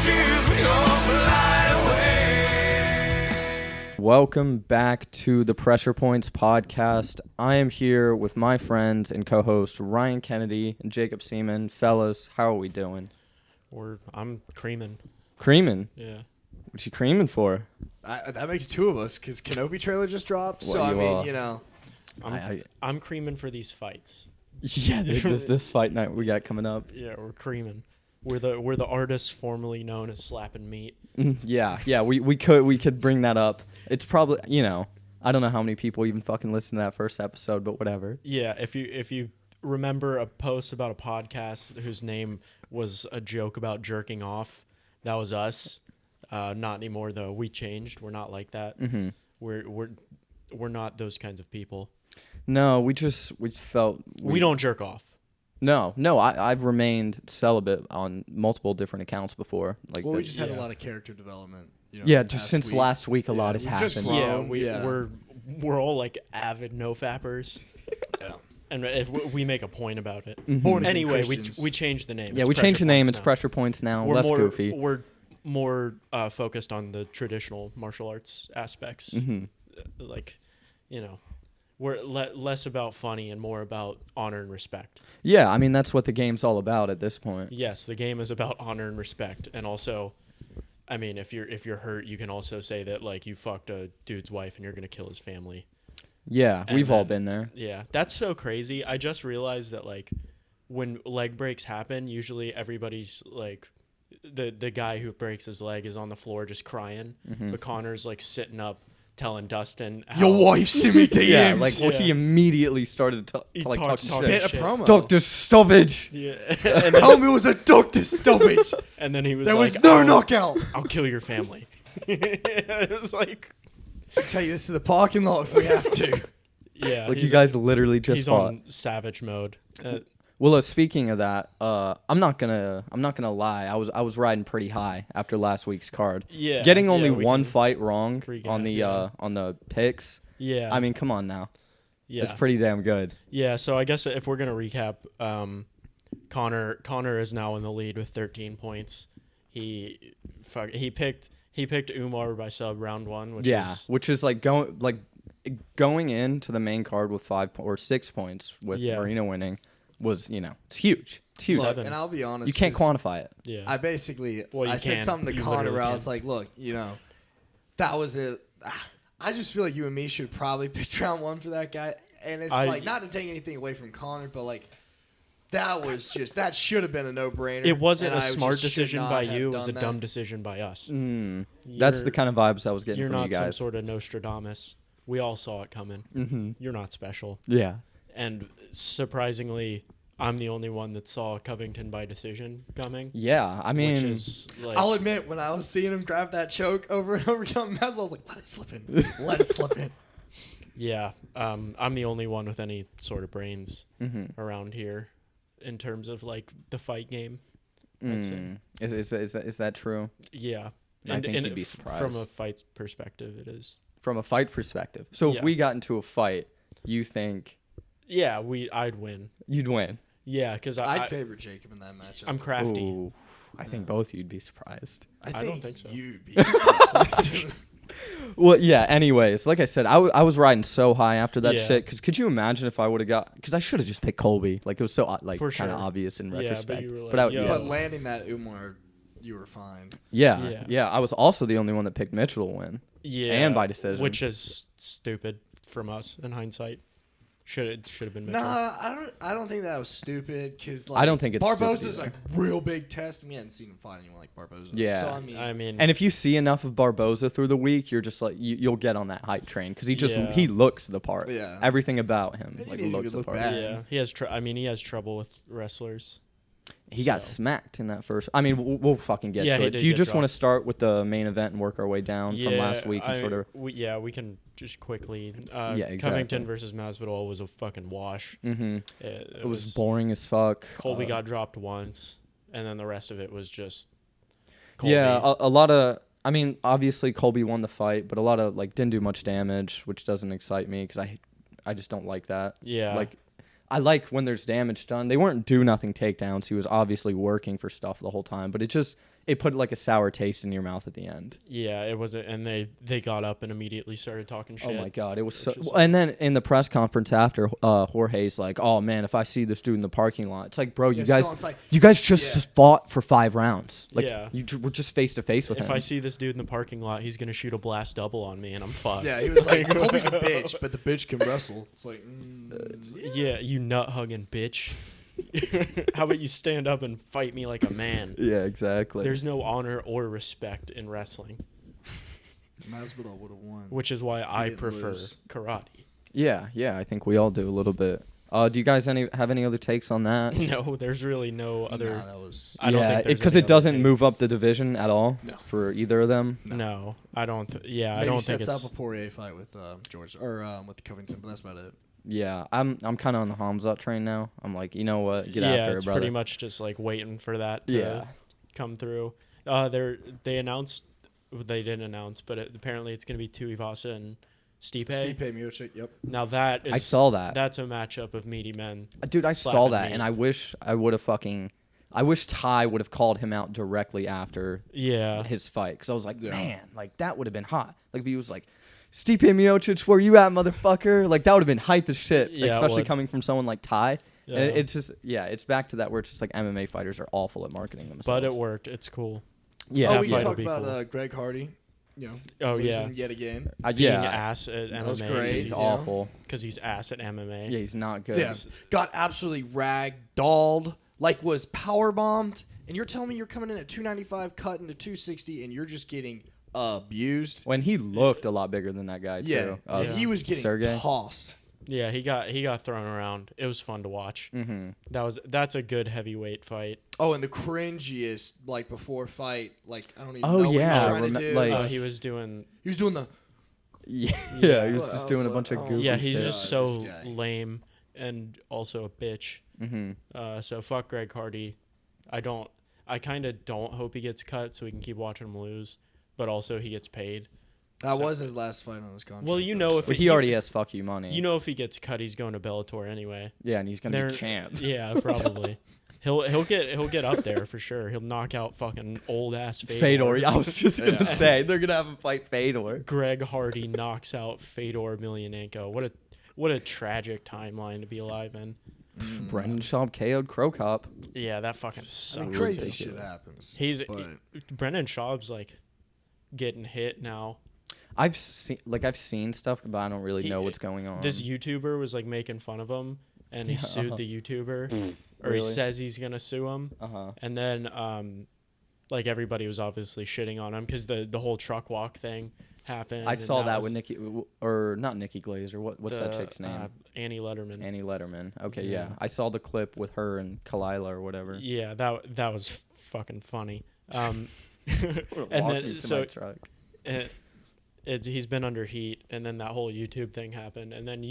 shoes, we gon' fly away. Welcome back to the Pressure Points podcast. I am here with my friends and co-host Ryan Kennedy and Jacob Seaman. Fellas, how are we doing? I'm creaming. Creaming? Yeah. What you creaming for? That makes two of us because Kenobi trailer just dropped. So, Well, I you mean, are. you know. I'm creaming for these fights. Yeah, this fight night we got coming up. Yeah, we're creaming. We're the artists formerly known as Slapping Meat. Yeah, we could bring that up. It's probably, I don't know how many people even fucking listen to that first episode, but whatever. Yeah, if you remember a post about a podcast whose name was a joke about jerking off, that was us. Not anymore though. We changed. We're not like that. Mm-hmm. We're not those kinds of people. No, we felt We don't jerk off. No, I've remained celibate on multiple different accounts before. Well, we just had a lot of character development. Just since last week, a lot has happened. We're all like avid no-fappers. Yeah. And we make a point about it. Mm-hmm. Anyway, we changed the name. Yeah, It's we changed the name. It's now. Pressure Points now. We're Less more, goofy. We're more focused on the traditional martial arts aspects. Mm-hmm. We're less about funny and more about honor and respect. Yeah, I mean, that's what the game's all about at this point. Yes, the game is about honor and respect. And also, I mean, if you're hurt, you can also say that, like, you fucked a dude's wife and you're going to kill his family. Yeah, And we've all then- been there. Yeah, that's so crazy. I just realized that, like, when leg breaks happen, usually everybody's, like, the guy who breaks his leg is on the floor just crying. Mm-hmm. But Conor's, like, sitting up telling Dustin how, Your wife sent me DMs. Yeah, like, well, Yeah. he immediately started to He talk talked shit. Hit a shit. promo. Dr. Stoppage. Yeah. Tell me it was a doctor stoppage. And then he was There like, was no "I'll- knockout. I'll kill your family." It was like, I'll take this to the parking lot if we have to. yeah. Like, you he's- guys literally just he's fought. on savage mode. Well, speaking of that, I'm not gonna lie. I was riding pretty high after last week's card. Yeah. Getting only we one can fight wrong recap, on the picks. Yeah. I mean, come on now. yeah. It's pretty damn good. Yeah, so I guess if we're gonna recap, Conor is now in the lead with 13 points. He picked Umar by sub round one, which is like going into the main card with 5 or 6 points with Marino winning was it's huge. It's huge. Look, And I'll be honest. You can't 'cause quantify it. yeah. I basically, Well, you I said can. something to You Conor literally where I was can. like, look, that was it. I just feel like you and me should probably pick round one for that guy. And it's like, not to take anything away from Conor, but like, that should have been a no-brainer. It wasn't and a I smart just should decision not by have you. It was a done dumb that. decision by us. That's the You're- kind of vibes I was getting You're from not you guys. some sort of Nostradamus. We all saw it coming. Mm-hmm. You're not special. Yeah. And surprisingly, I'm the only one that saw Covington by decision coming. Yeah. I mean, which is like, I'll admit, when I was seeing him grab that choke over and over again, I was like, let it slip in. Let it slip in. yeah, I'm the only one with any sort of brains mm-hmm. around here in terms of like the fight game. I'd say. Is that true? Yeah. I think you'd be From surprised. a fight perspective, it is. From a fight perspective. So if Yeah. we got into a fight, you think Yeah, I'd win. you'd win? Yeah, because I'd favor Jacob in that matchup. I'm crafty. Ooh, I think both of you'd be surprised. I don't think so. You'd be surprised. Well, yeah. Anyways, like I said, I was riding so high after that Yeah. shit. Because could you imagine if I would have got? Because I should have just picked Colby. Like it was so For kind of sure. obvious in Yeah, but retrospect. you were like, I, yo. But landing that Umar, you were fine. yeah. I was also the only one that picked Mitchell to win. Yeah, And by decision. which is stupid from us in hindsight. Should have been Mitchell. Nah, I don't think that was stupid because like I don't think it's stupid Barboza's either. like real big test. We hadn't seen him fight anyone like Barboza. Yeah. So I mean, And if you see enough of Barboza through the week, you're just like you'll get on that hype train because Yeah. he looks the part. Yeah. Everything about him And he like didn't looks even the look part. bad. yeah, he has trouble with wrestlers. He got So- smacked in that first. I mean, we'll fucking get Yeah, to he it. did Do you get just want to dropped. start with the main event and work our way down from last week and I- sort of? we can just quickly. Exactly. Covington versus Masvidal was a fucking wash. Mm-hmm. It It was boring as fuck. Colby got dropped once, and then the rest of it was just. Colby. Yeah, a lot of. I mean, obviously Colby won the fight, but a lot of didn't do much damage, which doesn't excite me because I just don't like that. Yeah. Like, I like when there's damage done. They weren't do nothing takedowns. He was obviously working for stuff the whole time, but it it put like a sour taste in your mouth at the end. Yeah, it was, and they got up and immediately started talking shit. Oh my god, it was so. is- And then in the press conference after, Jorge's like, "Oh man, if I see this dude in the parking lot, it's like, bro, you guys just fought for 5 rounds. Like, Yeah. we're just face to face with him. If I see this dude in the parking lot, he's gonna shoot a blast double on me, and I'm fucked. Yeah, he was like, Colby's a bitch, but the bitch can wrestle. It's like, Yeah, you nut hugging bitch. How about you stand up and fight me like a man? Yeah, exactly. There's no honor or respect in wrestling, Masvidal would have won. which is why I didn't prefer lose. karate. Yeah, I think we all do a little bit. Do you guys have any other takes on that? No, there's really no other. Nah, that was. I don't think there's because any it other doesn't take. move up the division at all No. for either of them. No, I don't. I Maybe don't think sets it's. up a Poirier fight with George or with Covington, but that's about it. Yeah, I'm kind of on the Hamzat train now. I'm like, you know what, get yeah, after it, it's brother. pretty much just like waiting for that to Yeah. come through. They announced. They didn't announce, but apparently it's going to be Tuivasa and Stipe. Stipe Miocic, yep. Now that is. I saw that. That's a matchup of meaty men. Dude, I saw slapping that, meat. and I wish I wish Ty would have called him out directly after Yeah. his fight, because I was like, man, like that would have been hot. Like if he was like, Stipe Miocic, where you at, motherfucker? Like that would have been hype as shit, Yeah, it especially would. coming from someone like Ty. Yeah. And it's just, it's back to that where it's just like MMA fighters are awful at marketing themselves. But it worked. It's cool. Yeah, Oh, that we fight will talked be about cool. Greg Hardy. You know, Oh, yeah. losing yet again. Being yeah, ass at MMA. was great. he's Yeah. awful. Because he's ass at MMA. Yeah, he's not good. Yeah, got absolutely rag-dolled, like was power bombed, and you're telling me you're coming in at 295, cutting to 260, and you're just getting abused. When he looked a lot bigger than that guy too. Yeah. He was getting Sergey? tossed. Yeah, he got thrown around. It was fun to watch. Mm-hmm. That's a good heavyweight fight. Oh, and the cringiest, like before fight, like I don't even Oh, know what yeah, he was trying to do. like- He was doing. he was doing the. Yeah, Yeah. he was Well, just I doing a was bunch of like, goofy Yeah, he's shit. just God, so this guy. lame and also a bitch. Mm-hmm. So fuck Greg Hardy. I kind of don't hope he gets cut so we can keep watching him lose, but also he gets paid. That So- was his last fight on his contract. Well, you though, know so- if But he already has fuck you money. You know if he gets cut, he's going to Bellator anyway. Yeah, and he's gonna They're- be champ. Yeah, probably. He'll get up there for sure. He'll knock out fucking old ass Fedor. I was just gonna say they're gonna have him fight Fedor. Greg Hardy knocks out Fedor Emelianenko. What a tragic timeline to be alive in. Brendan Schaub KO'd Crow Cop. Yeah, that fucking I sucks. mean, crazy ridiculous. shit happens. He's Brendan Schaub's like getting hit now. I've seen stuff, but I don't really know what's going on. This YouTuber was like making fun of him, and he sued the YouTuber, or he Really? says he's gonna sue him. And then like everybody was obviously shitting on him because the whole truck walk thing happened. I and saw that was with Nikki, or not Nikki Glazer. What's that the, chick's name? Annie Letterman. Annie Letterman. Okay, Yeah. yeah. I saw the clip with her and Kalila or whatever. Yeah, that was fucking funny. And Walk then me to so my truck. he's been under heat, and then that whole YouTube thing happened, and then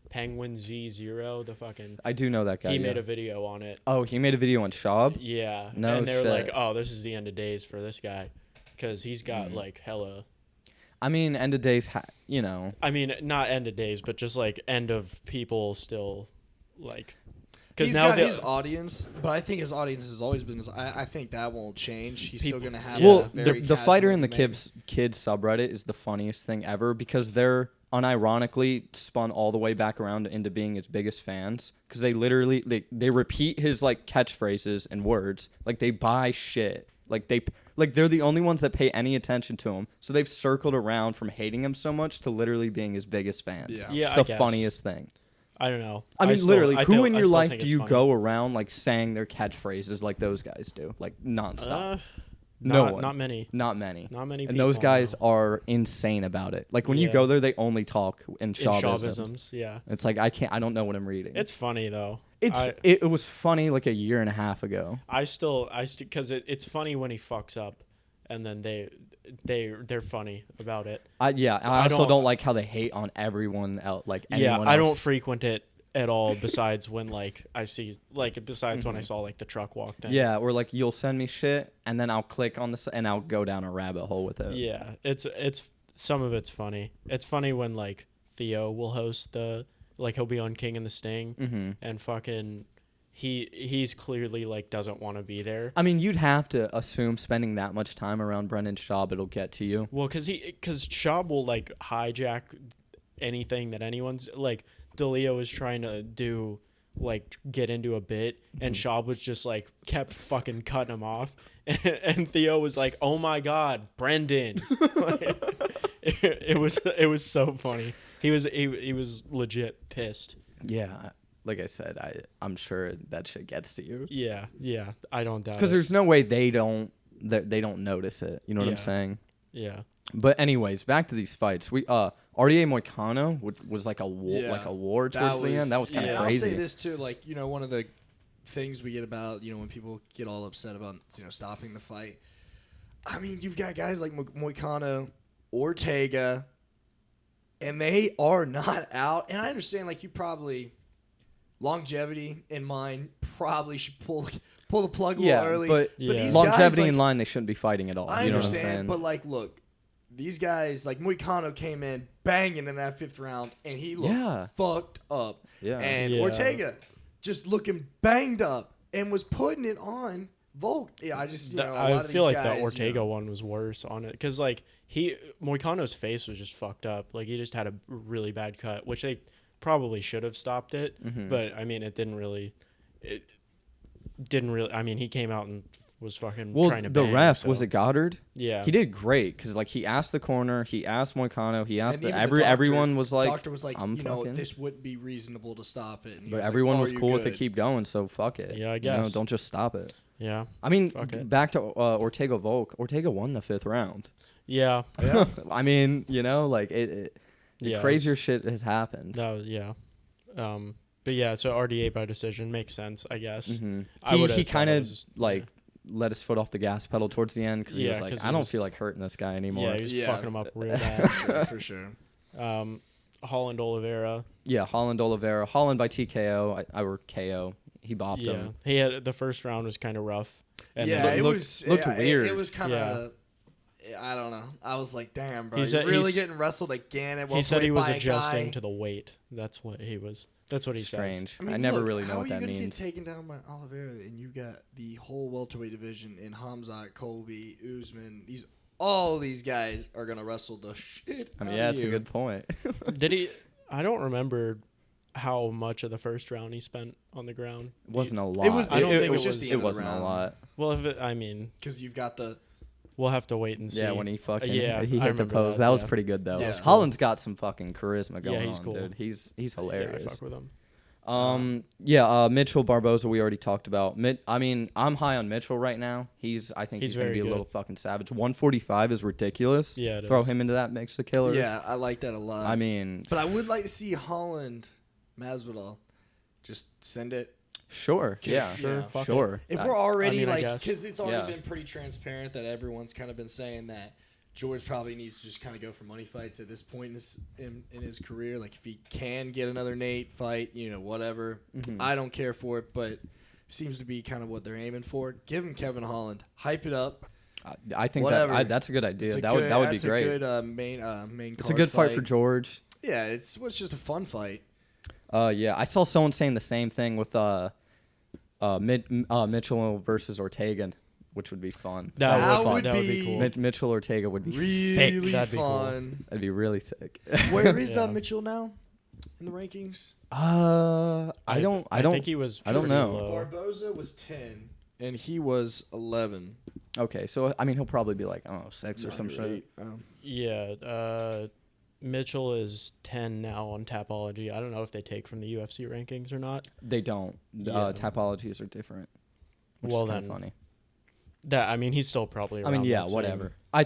Penguin Z0, the fucking I do know that guy. he yeah. made a video on it. Oh, he made a video on Schaub. Yeah, No and they were like, shit. "Oh, this is the end of days for this guy," because he's got like hella. I mean, end of days. I mean, not end of days, but just like end of people still, like. Because He's now got the- his audience, but I think his audience has always been. I think that won't change. He's still People- going to have. Well, a very the fighter casual in the mix. kids subreddit is the funniest thing ever because they're unironically spun all the way back around into being his biggest fans because they literally they repeat his like catchphrases and words, like they buy shit, like they're the only ones that pay any attention to him, so they've circled around from hating him so much to literally being his biggest fans. Yeah. Yeah, It's I the guess. funniest thing. I don't know. I mean, still- literally, I who feel- in I your still life think do it's you funny. go around like saying their catchphrases like those guys do, like nonstop? No Not, one. not many. Not many. Not many. And those people, guys no. are insane about it. Like when you Yeah. go there, they only talk in In Schaubisms. Schaubisms, yeah. It's like I don't know what I'm reading. It's funny though. It was funny like a year and a half ago. I still because it's funny when he fucks up, and then they're funny about it. I I also don't- don't like how they hate on everyone else. Like Yeah, anyone I else. don't frequent it at all. Besides when like I see when I saw like the truck walk thing. Yeah, or like you'll send me shit and then I'll click on this and I'll go down a rabbit hole with it. Yeah, it's some of it's funny. It's funny when like Theo will host he'll be on King and the Sting Mm-hmm. and fucking he's clearly like doesn't want to be there. I mean, you'd have to assume spending that much time around Brendan Schaub, it'll get to you. Well, because Schaub will like hijack anything that anyone's like. DeLeo was trying to do like get into a bit, and Schaub was just like kept fucking cutting him off, and Theo was like, "Oh my God, Brendan!" it was so funny. He was legit pissed. Yeah, like I said, I'm sure that shit gets to you. Yeah, I don't doubt it. Because there's no way they don't notice it. You know what I'm saying? Yeah. But anyways, back to these fights. We RDA Moicano was like a war towards the end. That was kind of crazy. I'll say this too, like, one of the things we get about, when people get all upset about, stopping the fight. I mean, you've got guys like Moicano, Ortega, and they are not out. And I understand, like, you probably longevity in mind probably should pull the plug a little early. But these longevity guys, in line, they shouldn't be fighting at all. I you know understand, what I'm saying? but like, look, these guys like Moicano came in banging in that 5th round, and he looked fucked up. Yeah, and Ortega just looking banged up and was putting it on Volk. Yeah, I just I feel like the Ortega one was worse on it because like Moicano's face was just fucked up. Like he just had a really bad cut, which they probably should have stopped it. Mm-hmm. But I mean, it didn't really. I mean, he came out and was fucking trying to. The bang, ref so. was it Goddard? Yeah, he did great because like he asked the corner, he asked Moicano, he asked everyone was like, doctor was like, this would be reasonable to stop it. But everyone was cool with it, keep going, so fuck it. Yeah, I guess. Don't just stop it. Yeah. I mean, back to Ortega Volk. Ortega won the 5th round. Yeah. I mean, like crazier shit has happened. But yeah, so RDA by decision makes sense, I guess. Mm-hmm. He kind of let his foot off the gas pedal towards the end because he was like, I don't feel like hurting this guy anymore. Yeah, he was fucking him up real bad. for sure. Holland Oliveira. Yeah, Holland Oliveira. Holland by TKO. Or KO. He bopped him. He had the first round was kind of rough. And it looked weird. It was kind of. I don't know. I was like, damn, bro. He's really getting wrestled again. He said he was adjusting to the weight. That's what he was. That's what he says. Strange. I never really know what that means. How are you going to get taken down by Oliveira and you got the whole welterweight division in Hamzat, Colby, Usman. All these guys are going to wrestle the shit out of you. That's a good point. Did he? I don't remember how much of the first round he spent on the ground. It wasn't a lot. I don't think it was just the end of the round. It wasn't a lot. Well, because you've got the. We'll have to wait and see. Yeah, when he fucking he I hit the pose. That was pretty good though. Yeah. Holland's got some fucking charisma going on, he's cool. dude. He's hilarious. Yeah, I fuck with him. Mitchell Barboza we already talked about. I'm high on Mitchell right now. I think he's going to be a little fucking savage. 145 is ridiculous. Yeah, Throw him into that mix of killers. Yeah, I like that a lot. But I would like to see Holland Masvidal just send it. Sure. Yeah. Sure. If we're already because it's already been pretty transparent that everyone's kind of been saying that George probably needs to just kind of go for money fights at this point in his career. Like if he can get another Nate fight, whatever. Mm-hmm. I don't care for it, but seems to be kind of what they're aiming for. Give him Kevin Holland, hype it up. I think that's a good idea. That would be great. That's a good main. It's a good fight for George. Yeah, it's just a fun fight. I saw someone saying the same thing with Mitchell versus Ortega, which would be fun. That would be cool. Mitchell Ortega would be really sick. That'd be fun. Cool. That'd be really sick. Where is Mitchell now in the rankings? I think he was. I don't know. Low. Barboza was 10 and he was 11. Okay, so he'll probably be like 6 or some shit. Yeah. Mitchell is 10 now on Tapology. I don't know if they take from the UFC rankings or not. They don't. Tapologies are different. Which is kind of funny. He's still probably around. Whatever. I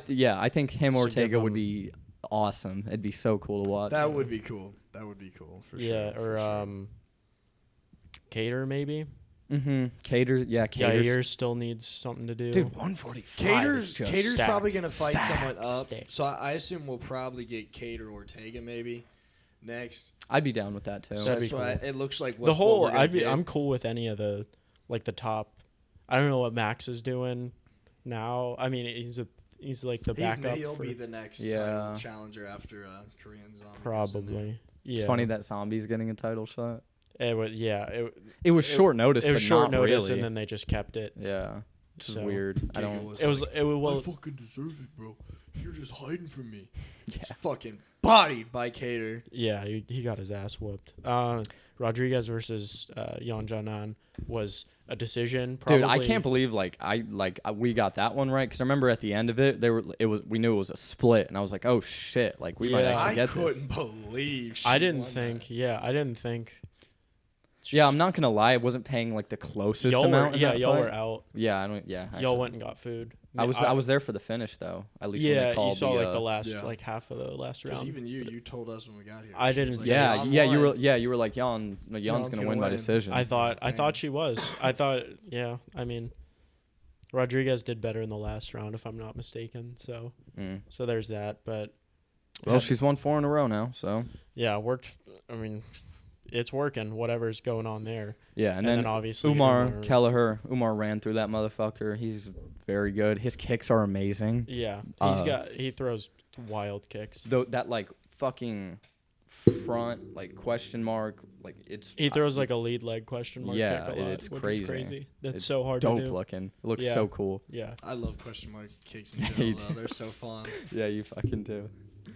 think him Ortega would be awesome. It'd be so cool to watch. That would be cool. For sure. Yeah, or Cater maybe. Mm-hmm. Cater. Yair still needs something to do. Dude, 145. Cater's probably gonna fight someone up. So I assume we'll probably get Cater Ortega maybe next. I'd be down with that too. So that's why it looks like the whole. I'm cool with any of the the top. I don't know what Max is doing now. He's like the backup. He'll be the next title challenger after Korean Zombie. Probably. Yeah. It's funny that Zombie's getting a title shot. It was It was short notice, It was but short not notice, really. and then they just kept it. Yeah, it's So- weird. I Diego don't. was It was like, well. I fucking deserve it, bro. You're just hiding from me. It's fucking bodied by Cater. Yeah, he got his ass whooped. Rodriguez versus Janna was a decision. Dude, Probably, I can't believe we got that one right because I remember at the end of it we knew it was a split and I was like, oh shit, like we might Yeah. actually I get couldn't this. believe she I didn't won think. that. Yeah, I didn't think. Yeah, I'm not gonna lie, I wasn't paying like the closest Y'all amount. were, in yeah, that y'all fight. were out. Yeah, I don't. Yeah, Y'all actually. went and got food. I was there for the finish though. At least when Yeah, they called you saw the, like the last yeah. like half of the last Because round. even you told us when we got here. I She was didn't- like, Yeah, I'm yeah, lying. you were like Jan's gonna win by decision. I thought Damn. she was. I thought I mean, Rodriguez did better in the last round if I'm not mistaken. So there's that. But Well, she's won 4 in a row now, so yeah, worked. I mean, it's working. Whatever's going on there. yeah. And then obviously Umar Kelleher ran through that motherfucker. He's very good. His kicks are amazing. Yeah, he throws wild kicks. Though that like fucking front like question mark like it's He throws like a lead leg question mark Yeah, kick a lot, it's which crazy. is crazy. That's It's so hard dope to do. looking. It looks Yeah. so cool. Yeah. I love question mark kicks in Yeah, general, you though. do. They're so fun. Yeah, you fucking do.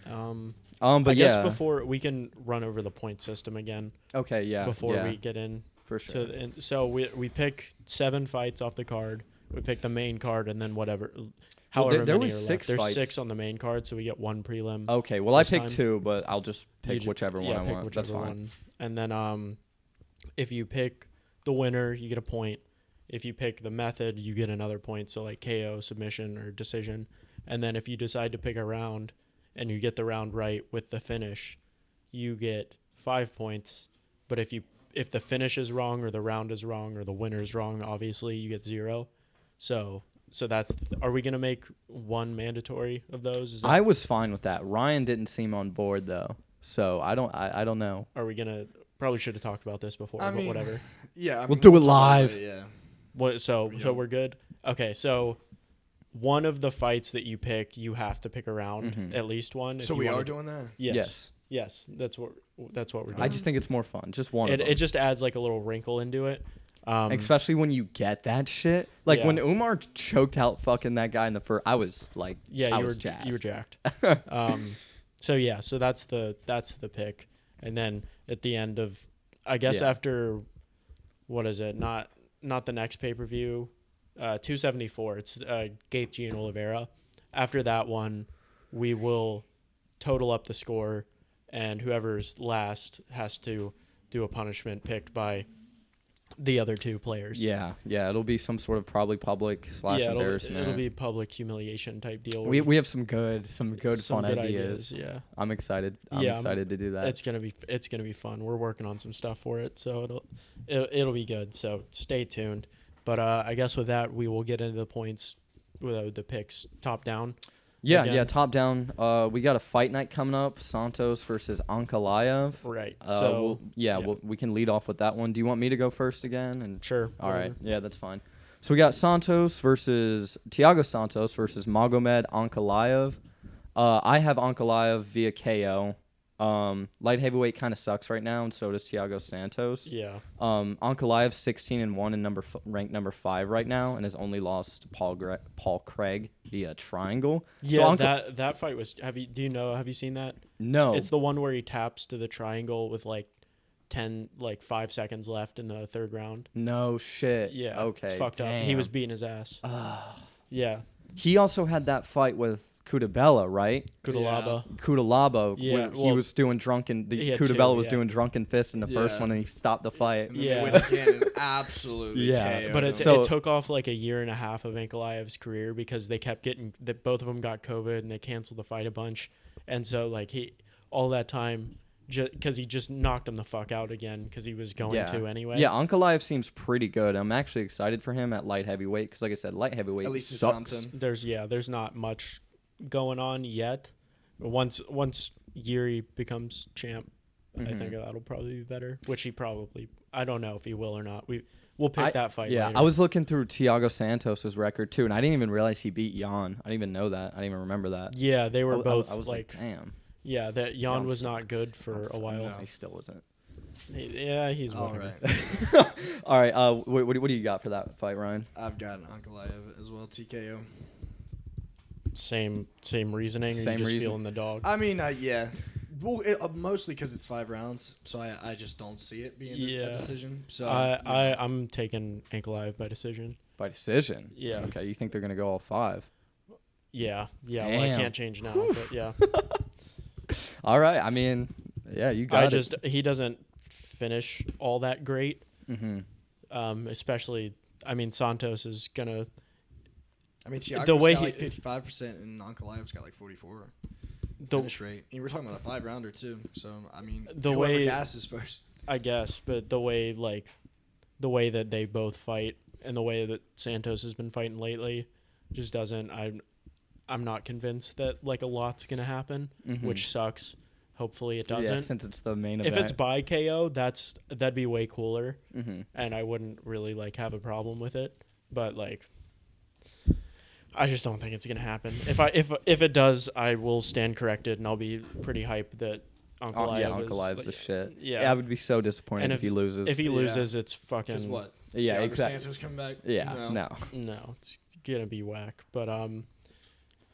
But But I guess yeah. before we can run over the point system again Okay, yeah. before yeah, we get in for sure. so we pick 7 fights off the card. We pick the main card and then whatever. Well, However there many was are 6 left. There's fights. 6 on the main card, so we get 1 prelim. Okay, well I this picked time. 2, but I'll just You pick ju- whichever one I pick want. That's whichever fine. one. And then if you pick the winner, you get a point. If you pick the method, you get another point. So like KO, submission, or decision. And then if you decide to pick a round and you get the round right with the finish, you get 5 points. But if the finish is wrong or the round is wrong or the winner's wrong, obviously you get 0. So that's. Are we gonna make 1 mandatory of those? Is that, I was fine with that. Ryan didn't seem on board though. So I don't know. Are we gonna? Probably should have talked about this before, I but mean, whatever. Yeah, I We'll mean, do it talk about live. Yeah. What? So Yeah. we're good. Okay, so one of the fights that you pick, you have to pick a round, Mhm. at least one. if So you we wanna are do- doing that. Yes, that's what we're doing. I just think it's more fun. Just one of it them. just adds like a little wrinkle into it. Especially when you get that shit. Like Yeah. when Umar choked out fucking that guy in the first, I was like, Yeah, I you was were jazzed. you were jacked. So yeah, so that's the pick, and then at the end of, I guess Yeah. after, what is it? Not the next pay per view, 274. It's Gaethje and Oliveira. After that one, we will total up the score, and whoever's last has to do a punishment picked by the other 2 players. Yeah, it'll be some sort of probably public / embarrassment. It'll be public humiliation type deal. we have some good some fun good ideas. Yeah. I'm excited. I'm Yeah, excited to do that. It's gonna be fun. We're working on some stuff for it, so it'll be good. So stay tuned. But I guess with that, we will get into the points, with the picks top down. Yeah, Again. top down. We got a fight night coming up: Santos versus Ankalaev. Right. We can lead off with that one. Do you want me to go first again? And Sure. all right, whatever. yeah, that's fine. So we got Thiago Santos versus Magomed Ankalaev. I have Ankalaev via KO. Light heavyweight kind of sucks right now, and so does Thiago Santos. Yeah. Ankalaev 16-1 and ranked number 5 right now, and has only lost to Paul Craig via triangle. Yeah. So that fight was. Have you seen that? No, It's the one where he taps to the triangle with like 5 seconds left in the 3rd round. no shit. Yeah. Okay. It's fucked up. He was beating his ass. Yeah. He also had that fight with Cutelaba, right? Cutelaba. Cutelaba. Yeah, He well, was doing drunken. he had Cutelaba two, was yeah. doing drunken fists in the first Yeah. one, and he stopped the fight. And then Yeah. they went again and absolutely Yeah, KO'd But him. it took off like a year and a half of Ankalaev's career because they kept getting that both of them got COVID and they canceled the fight a bunch, and so like all that time because he just knocked him the fuck out again because he was going to anyway. Yeah, Ankalaev seems pretty good. I'm actually excited for him at light heavyweight because, like I said, light heavyweight At least it's sucks. something. There's not much going on yet. Once Yuri becomes champ, I think that'll probably be better. Which he probably, I don't know if he will or not. We'll pick that fight. Yeah, later. I was looking through Thiago Santos's record too, and I didn't even realize he beat Jan. I didn't even know that. I didn't even remember that. Yeah, they were both. I was like, damn. yeah, that Jan was not sucks. good for a while. He still wasn't. Yeah, he's All whatever. right. All right. What do you got for that fight, Ryan? I've got an Ankalaev as well, TKO. Same reasoning. Or Same you just reason. feeling the dog. I mean, yeah. Well, mostly because it's 5 rounds, so I just don't see it being a decision. So I'm taking Ankalaev by decision. By decision. Yeah. Okay. You think they're gonna go all 5? Yeah. Well, I Damn. can't change now, but yeah. All right. I mean, yeah, you got it. He doesn't finish all that great. Mm-hmm. Especially, I mean, Santos is gonna. I mean, Thiago's the way got he- like 55%, and Ankalaev's got like 44 The, finish rate. And we're talking about a 5-rounder too. So I mean, The whoever way- gasses first. I guess, but the way that they both fight and the way that Santos has been fighting lately, just doesn't. I'm not convinced that like a lot's gonna happen, which sucks. Hopefully it doesn't. Yeah, since it's the main If event. it's by KO, that'd be way cooler, Mm-hmm. and I wouldn't really like have a problem with it. But like, I just don't think it's gonna happen. If it does, I will stand corrected, and I'll be pretty hyped that Ankalaev Ankalaev's the shit. Yeah. I would be so disappointed And if he loses. If he loses, it's fucking. Because what? Yeah, Thiago exactly. Santos coming back? Yeah, no. No, it's gonna be whack. But all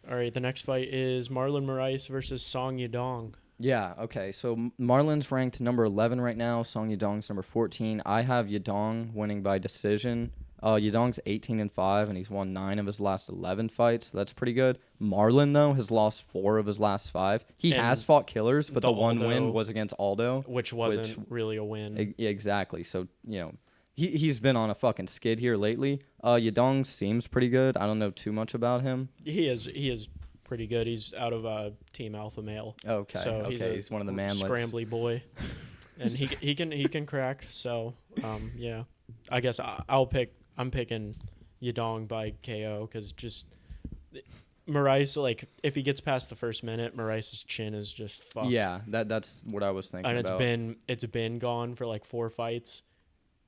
right. The next fight is Marlon Moraes versus Song Yadong. Yeah, okay. So Marlon's ranked number 11 right now. Song Yadong's number 14. I have Yadong winning by decision. Yadong's 18-5, and he's won 9 of his last 11 fights. So that's pretty good. Marlon, though, has lost 4 of his last 5. He And has fought killers, but the the one win Aldo- was against Aldo. Which wasn't really a win. Exactly. So, he's been on a fucking skid here lately. Yadong seems pretty good. I don't know too much about him. He is pretty good. He's out of Team Alpha Male. Okay, So he's one of the manlets. Scrambly boy, and he can crack. So yeah, I guess I'm picking Yadong by KO because just Moraes, like if he gets past the first minute, Moraes' chin is just fucked. Yeah, that's what I was thinking and about. it's been gone for like 4 fights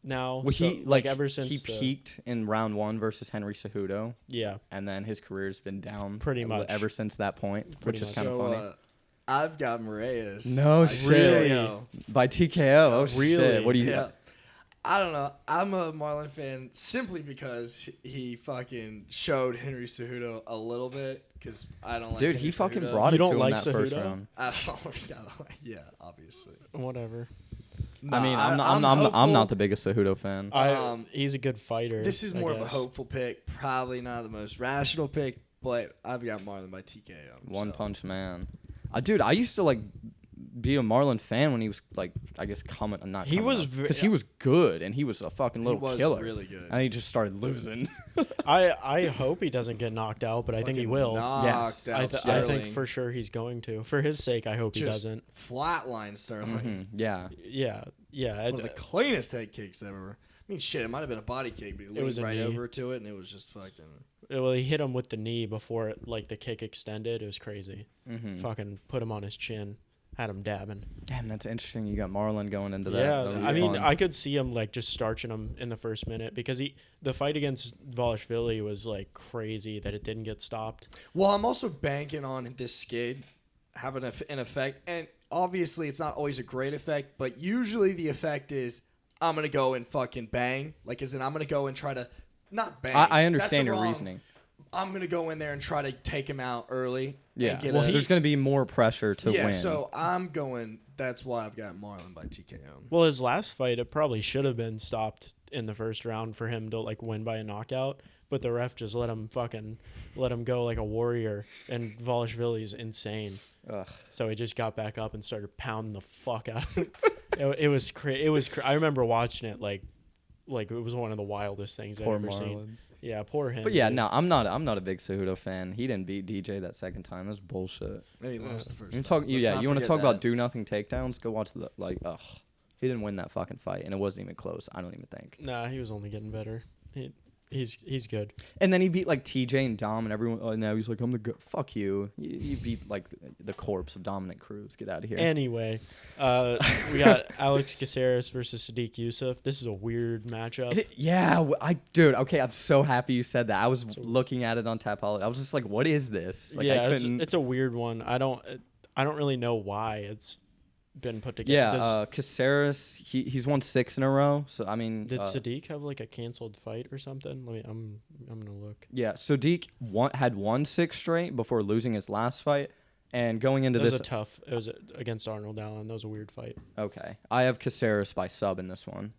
now. Well, so, he ever since he peaked in round 1 versus Henry Cejudo, Yeah, and then his career's been down Pretty much. ever since that point, Pretty which is much. kind of funny. I've got Moraes. No by shit. TKO. By TKO. Oh Really? shit. What do you? Yeah. I don't know. I'm a Marlon fan simply because he fucking showed Henry Cejudo a little bit because I don't like Dude, Henry he fucking Cejudo. brought You it to don't him like that first Cejudo? round. I don't, yeah, obviously. whatever. I mean, I'm hopeful. not the biggest Cejudo fan. He's a good fighter. This is I more of a guess. hopeful pick. Probably not the most rational pick, but I've got Marlon by TKO. One so. punch man. Dude, I used to like be a Marlon fan when he was like, I guess He was because he was good and he was a fucking He little was killer. really good. And he just started losing. I hope he doesn't get knocked out, but I think he Fucking will. Knocked Yes. out I Sterling. think for sure he's going to. For his sake, I hope he Just doesn't. flatline Sterling. Yeah. Yeah. One of the cleanest head kicks ever. I mean, shit, it might have been a body kick, but he It was leaned a right knee. over to it, and it was just fucking. Well, he hit him with the knee before it, like the kick extended. It was crazy. Mm-hmm. Fucking put him on his chin, had him dabbing. Damn, that's interesting. You got Marlon going into that. Yeah, That'll be I mean, fun. I could see him like just starching him in the first minute because the fight against Volashvili was like crazy that it didn't get stopped. Well, I'm also banking on this skid having an effect, and obviously it's not always a great effect, but usually the effect is I'm gonna go and fucking bang, like as in I'm gonna go and try to not bang. I That's understand the your wrong- reasoning. I'm gonna go in there and try to take him out early. Yeah. and get Well, a- there's going to be more pressure to yeah. win. So I'm going. That's why I've got Marlon by TKO. Well, his last fight, it probably should have been stopped in the first round for him to like win by a knockout, but the ref just let him go like a warrior, and Volashvili's insane. Ugh. So he just got back up and started pounding the fuck out. It was I remember watching it like it was one of the wildest things Poor I've ever seen. Marlon. Yeah, poor him. But yeah, dude. no, I'm not a big Cejudo fan. He didn't beat DJ that second time. That's bullshit. Maybe he lost the first. You fight. talk, Let's yeah, not you want to forget talk about that. do nothing takedowns? Go watch the he didn't win that fucking fight, and it wasn't even close. I don't even think. Nah, he was only getting better. He's good. And then he beat like TJ and Dom, and everyone. Oh, now he's like, I'm the good. Fuck you. You beat like the corpse of Dominic Cruz. Get out of here. Anyway, we got Alex Caceres versus Sadiq Yusuff. This is a weird matchup. Yeah, dude. Okay, I'm so happy you said that. I was looking at it on Tapology. I was just like, what is this? Like, yeah, I couldn't. it's a weird one. I don't really know why. It's been put together? Yeah, Caceres, he's won 6 in a row. So I mean, Did Sadiq have like a canceled fight or something? I'm gonna look. Yeah, Sadiq had won 6 straight before losing his last fight, and going into this, It was against Arnold Allen. That was a weird fight. Okay, I have Caceres by sub in this one.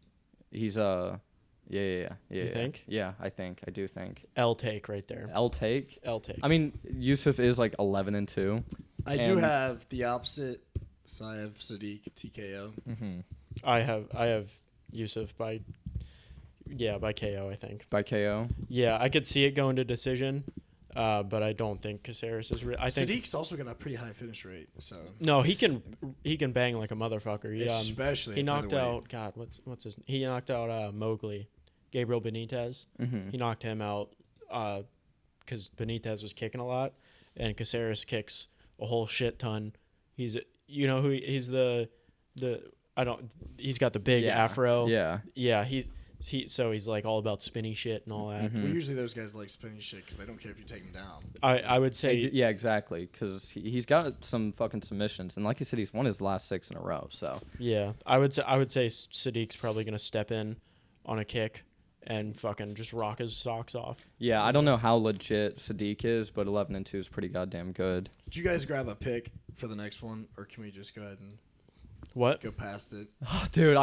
He's yeah. You think? Yeah, I do think. L take right there. L take. I mean, Yusuff is like 11-2. I do have the opposite. So I have Sadiq TKO. Mm-hmm. I have Yusuff by KO. I think By KO. Yeah, I could see it going to decision, but I don't think Caceres is. I think Sadiq's also got a pretty high finish rate. So no, he can bang like a motherfucker. Especially he knocked out what's his. He knocked out Mowgli, Gabriel Benitez. Mm-hmm. He knocked him out because Benitez was kicking a lot, and Caceres kicks a whole shit ton. He's he's he's got the big afro. Yeah. He's like all about spinny shit and all that. Mm-hmm. Well, usually those guys like spinny shit because they don't care if you take them down. I would say yeah, exactly, because he's got some fucking submissions, and like you said, he's won his last 6 in a row. So yeah, I would say Sadiq's probably gonna step in on a kick and fucking just rock his socks off. Yeah, I don't know how legit Sadiq is, but 11-2 is pretty goddamn good. Did you guys grab a pick for the next one, or can we just go ahead and go past it? Oh, dude,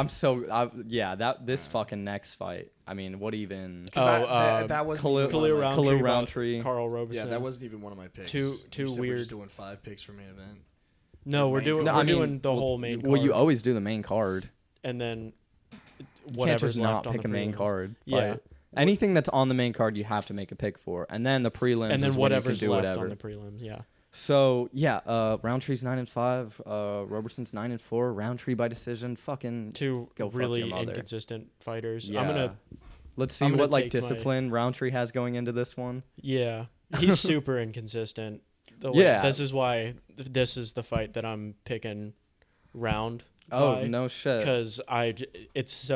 this fucking next fight. I mean, what even? That was Khalil Roundtree, Carl Roberson. Yeah, that wasn't even one of my picks. Two weird. We're just doing 5 picks for main event. No, we're doing the whole main card. Well, you always do the main card, and then you can't just not pick a main card. Yeah. Anything that's on the main card, you have to make a pick for, and then the prelims, and then whatever's left whatever. on the prelims. Yeah. So yeah, Roundtree's 9-5, Roberson's 9-4, Roundtree by decision. Fucking two really inconsistent fighters. Yeah. Let's see what like discipline Roundtree has going into this one. Yeah, he's super inconsistent. This is why this is the fight that I'm picking round. Oh, no shit. Because it's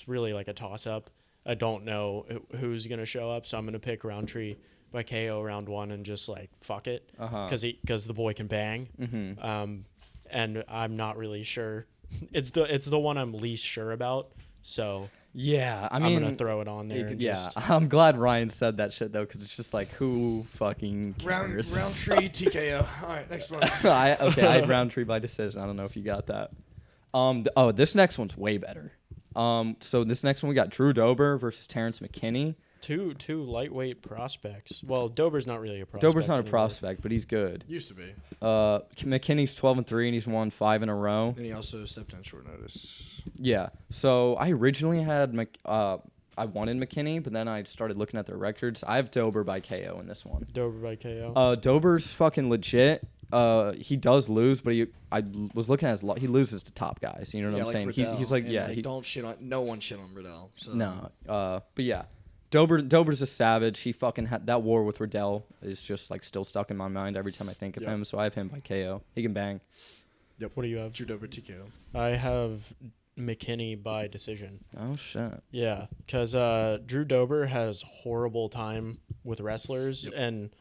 really like a toss up. I don't know who's gonna show up, so I'm gonna pick Roundtree by KO round 1 and just like fuck it, because the boy can bang. Mm-hmm. And I'm not really sure. It's the one I'm least sure about. So yeah, I'm gonna throw it on there. I'm glad Ryan said that shit though, because it's just like, who fucking cares? Roundtree TKO. All right, next one. I had Roundtree by decision. I don't know if you got that. This next one's way better. So this next one we got Drew Dober versus Terence McKinney. Two lightweight prospects. Well, Dober's not really a prospect. Dober's not a prospect, but he's good. Used to be. McKinney's 12-3 and he's won 5 in a row. And he also stepped on short notice. Yeah. So I originally had I wanted McKinney, but then I started looking at their records. I have Dober by KO in this one. Dober by KO. Dober's fucking legit. He does lose, but I was looking at he loses to top guys. You know what I'm saying? He's like, don't shit on. No one shit on Riddell. So. No. But yeah. Dober's a savage. He fucking had that war with Riddell is just like still stuck in my mind every time I think of him. So I have him by KO. He can bang. Yep. What do you have? Drew Dober TKO. I have McKinney by decision. Oh shit. Yeah, because Drew Dober has horrible time with wrestlers, and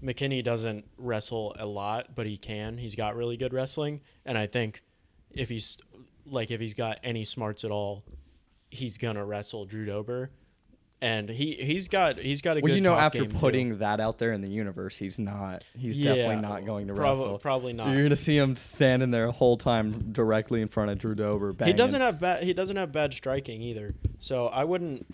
McKinney doesn't wrestle a lot, but he can. He's got really good wrestling, and I think if he's got any smarts at all, he's gonna wrestle Drew Dober. And he's got a good. Well, after game putting too. that out there in the universe, he's definitely not going to wrestle. Probably not. You're gonna see him standing there the whole time directly in front of Drew Dober. Banging. He doesn't have bad striking either. So I wouldn't.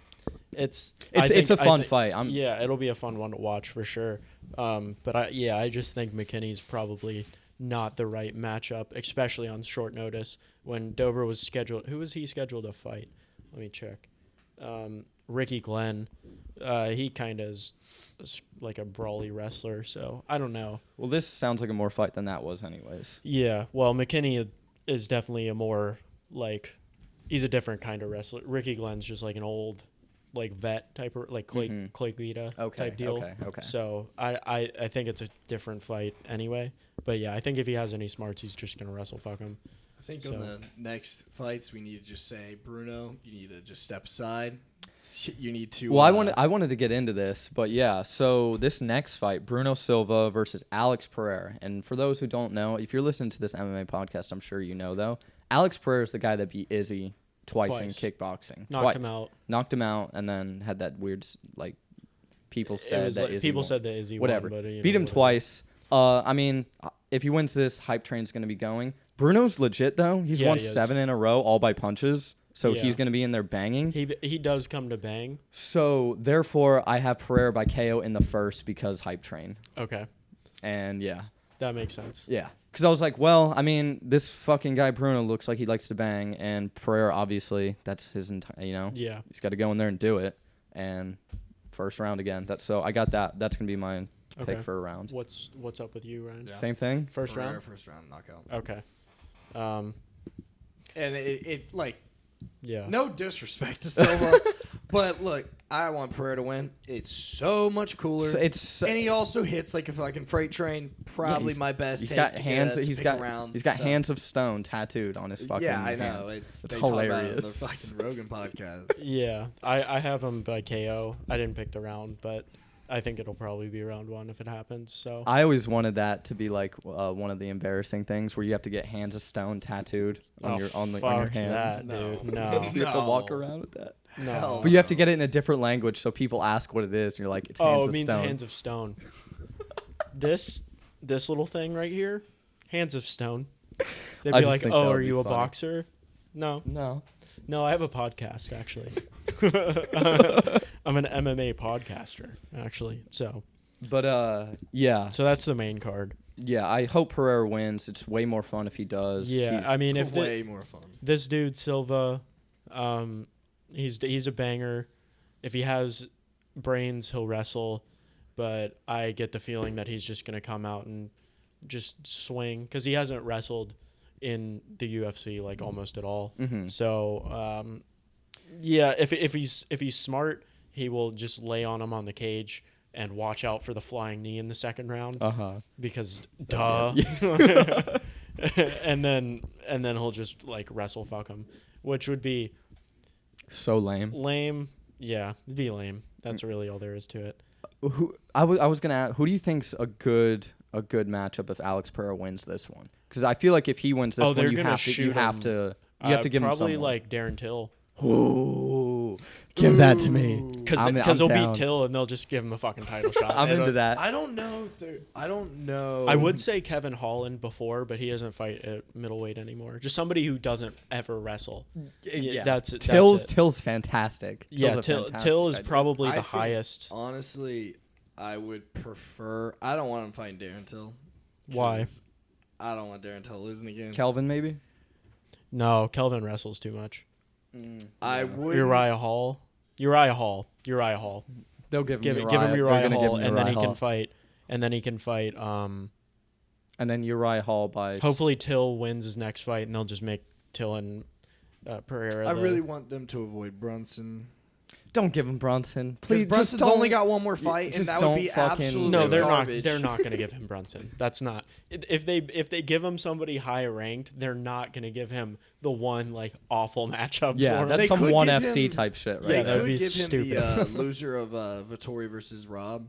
It's a fun fight. It'll be a fun one to watch for sure. But I just think McKinney's probably not the right matchup, especially on short notice. When Dober was scheduled, who was he scheduled to fight? Let me check. Ricky Glenn, he kind of is like a brawly wrestler, so I don't know. Well, this sounds like a more fight than that was anyways. Yeah, well, McKinney is definitely a more, he's a different kind of wrestler. Ricky Glenn's just like an old, vet type of, Clay Guida type deal. Okay. So I think it's a different fight anyway. But yeah, I think if he has any smarts, he's just going to wrestle fuck him. I think on the next fights, we need to just say, Bruno, you need to just step aside. You need to. Well, I wanted to get into this, but yeah. So this next fight, Bruno Silva versus Alex Pereira. And for those who don't know, if you're listening to this MMA podcast, I'm sure you know though. Alex Pereira is the guy that beat Izzy twice in kickboxing. Knocked him out, and then had that weird like people said that Izzy said that Izzy whatever. Won, but, beat him twice. I mean, if he wins this, hype train's gonna be going. Bruno's legit though. He's won 7 in a row, all by punches. So he's going to be in there banging. He does come to bang. So, therefore, I have Pereira by KO in the first because hype train. Okay. And, yeah. That makes sense. Yeah. Because I was like, well, I mean, this fucking guy Bruno looks like he likes to bang. And Pereira, obviously, that's his entire, Yeah. He's got to go in there and do it. And first round again. So, I got that. That's going to be my pick for a round. What's up with you, Ryan? Yeah. Same thing? First Pereira, round? First round knockout. Okay. And it like... Yeah. No disrespect to Silva, but look, I want Pereira to win. It's so much cooler. And he also hits like a fucking freight train. Probably my best. He's got hands. He's got hands of stone tattooed on his fucking. Yeah, I know. It's they hilarious. Talk about it on the fucking Rogan podcast. Yeah, I have him by KO. I didn't pick the round, but I think it'll probably be round 1 if it happens. So I always wanted that to be like one of the embarrassing things where you have to get hands of stone tattooed on your hands. That, dude. No. So you have to walk around with that. No. But you have to get it in a different language so people ask what it is and you're like, it's hands of stone. Oh, it means hands of stone. this little thing right here, hands of stone. They'd be like, "Oh, are you a boxer?" No. No, I have a podcast actually. I'm an MMA podcaster actually. So. But yeah. So that's the main card. Yeah, I hope Pereira wins. It's way more fun if he does. Yeah, I mean, if way more fun. This dude Silva, he's a banger. If he has brains, he'll wrestle. But I get the feeling that he's just gonna come out and just swing because he hasn't wrestled in the UFC like almost at all. Mm-hmm. So yeah, if he's smart, he will just lay on him on the cage and watch out for the flying knee in the second round. Because duh. and then he'll just like wrestle fuck him, which would be so lame. Lame. Yeah, it'd be lame. That's really all there is to it. I was gonna ask, who do you think's a good matchup if Alex Pereira wins this one? Because I feel like if he wins this one, you have to give him probably like Darren Till. Ooh, give that to me. Because he'll beat Till and they'll just give him a fucking title shot. I'm into that. I don't know. I would say Kevin Holland before, but he doesn't fight at middleweight anymore. Just somebody who doesn't ever wrestle. Yeah, that's it. Till's fantastic. Till is probably the highest. Honestly, I would prefer. I don't want him fighting Darren Till. Why? I don't want Darren Till losing again. Kelvin maybe. No, Kelvin wrestles too much. I would. Uriah Hall. They'll give him Uriah Hall, and then he can fight. And then Uriah Hall by. Hopefully, Till wins his next fight, and they'll just make Till and Pereira. I really want them to avoid Brunson. Don't give him Brunson, please. Brunson's only got one more fight, and that would be absolutely garbage. They're not going to give him Brunson. That's not. If they give him somebody high ranked, they're not going to give him the one like awful matchup. Yeah, for him. that's some ONE FC type shit, right? They that'd be could give stupid. him the loser of Vettori versus Rob.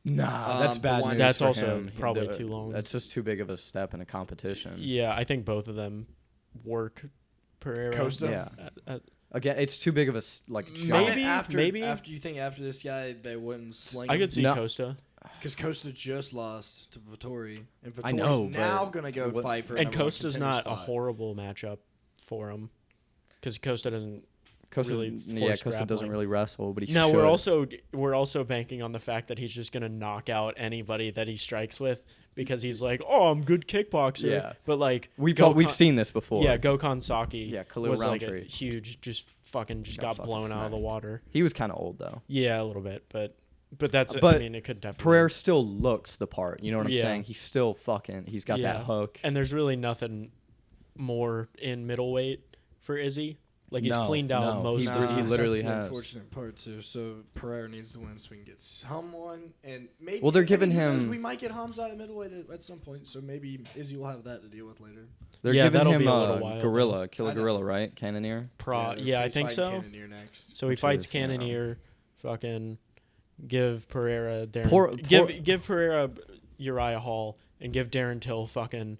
Nah, that's bad news. That's for also him. probably too long. That's just too big of a step in a competition. Yeah, I think both of them work Pereira. Costa? Yeah. Again, it's too big of a jump. Maybe after you think after this guy they wouldn't sling. I could see No. Costa. Because Costa just lost to Vettori, and Vettori's I know, now gonna go fight for. And Costa's not a horrible matchup for him, because Costa doesn't. Costa doesn't really wrestle, but he No, should. we're also banking on the fact that he's just gonna knock out anybody that he strikes with because he's like, oh, I'm good kickboxer. Yeah. But like we've seen this before. Yeah, Gokhan Saki. Yeah, Khalil was like Roundtree. a huge, just got fucking blown out of the smacked. water. He was kind of old though. Yeah, a little bit, but that's. But I mean, it could definitely. Pereira still looks the part. You know what I'm Yeah. saying? He's still fucking. He's got that hook. And there's really nothing more in middleweight for Izzy. Like he's No, cleaned out no, most. he of these. literally that's the has. unfortunate part too. So Pereira needs to win so we can get someone, and maybe. Well, they're I mean, giving who knows, him- We might get Hamza at middleweight at some point, so maybe Izzy will have that to deal with later. They're Yeah, giving that'll him be a little while, Gorilla, Killer I know. Gorilla, right? Cannoneer. Yeah, I he's think fighting so. Cannonier next. So he Which fights is, Cannoneer, fucking give Pereira Darren, Poor- give Pereira Uriah Hall, and give Darren Till fucking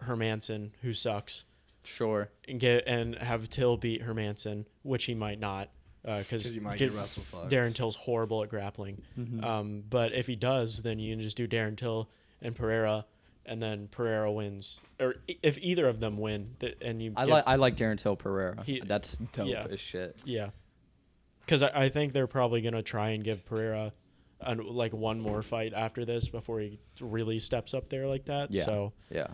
Hermanson, who sucks, Sure. and have Till beat Hermanson, which he might not, Because because he might get wrestle fucked. Darren Till's horrible at grappling. Mm-hmm. But if he does, then you can just do Darren Till and Pereira, and then Pereira wins. Or if either of them win, and you I like Darren Till Pereira. That's dope yeah. as shit. Yeah, because I think they're probably gonna try and give Pereira like one more fight after this before he really steps up there like that. Yeah. So Yeah.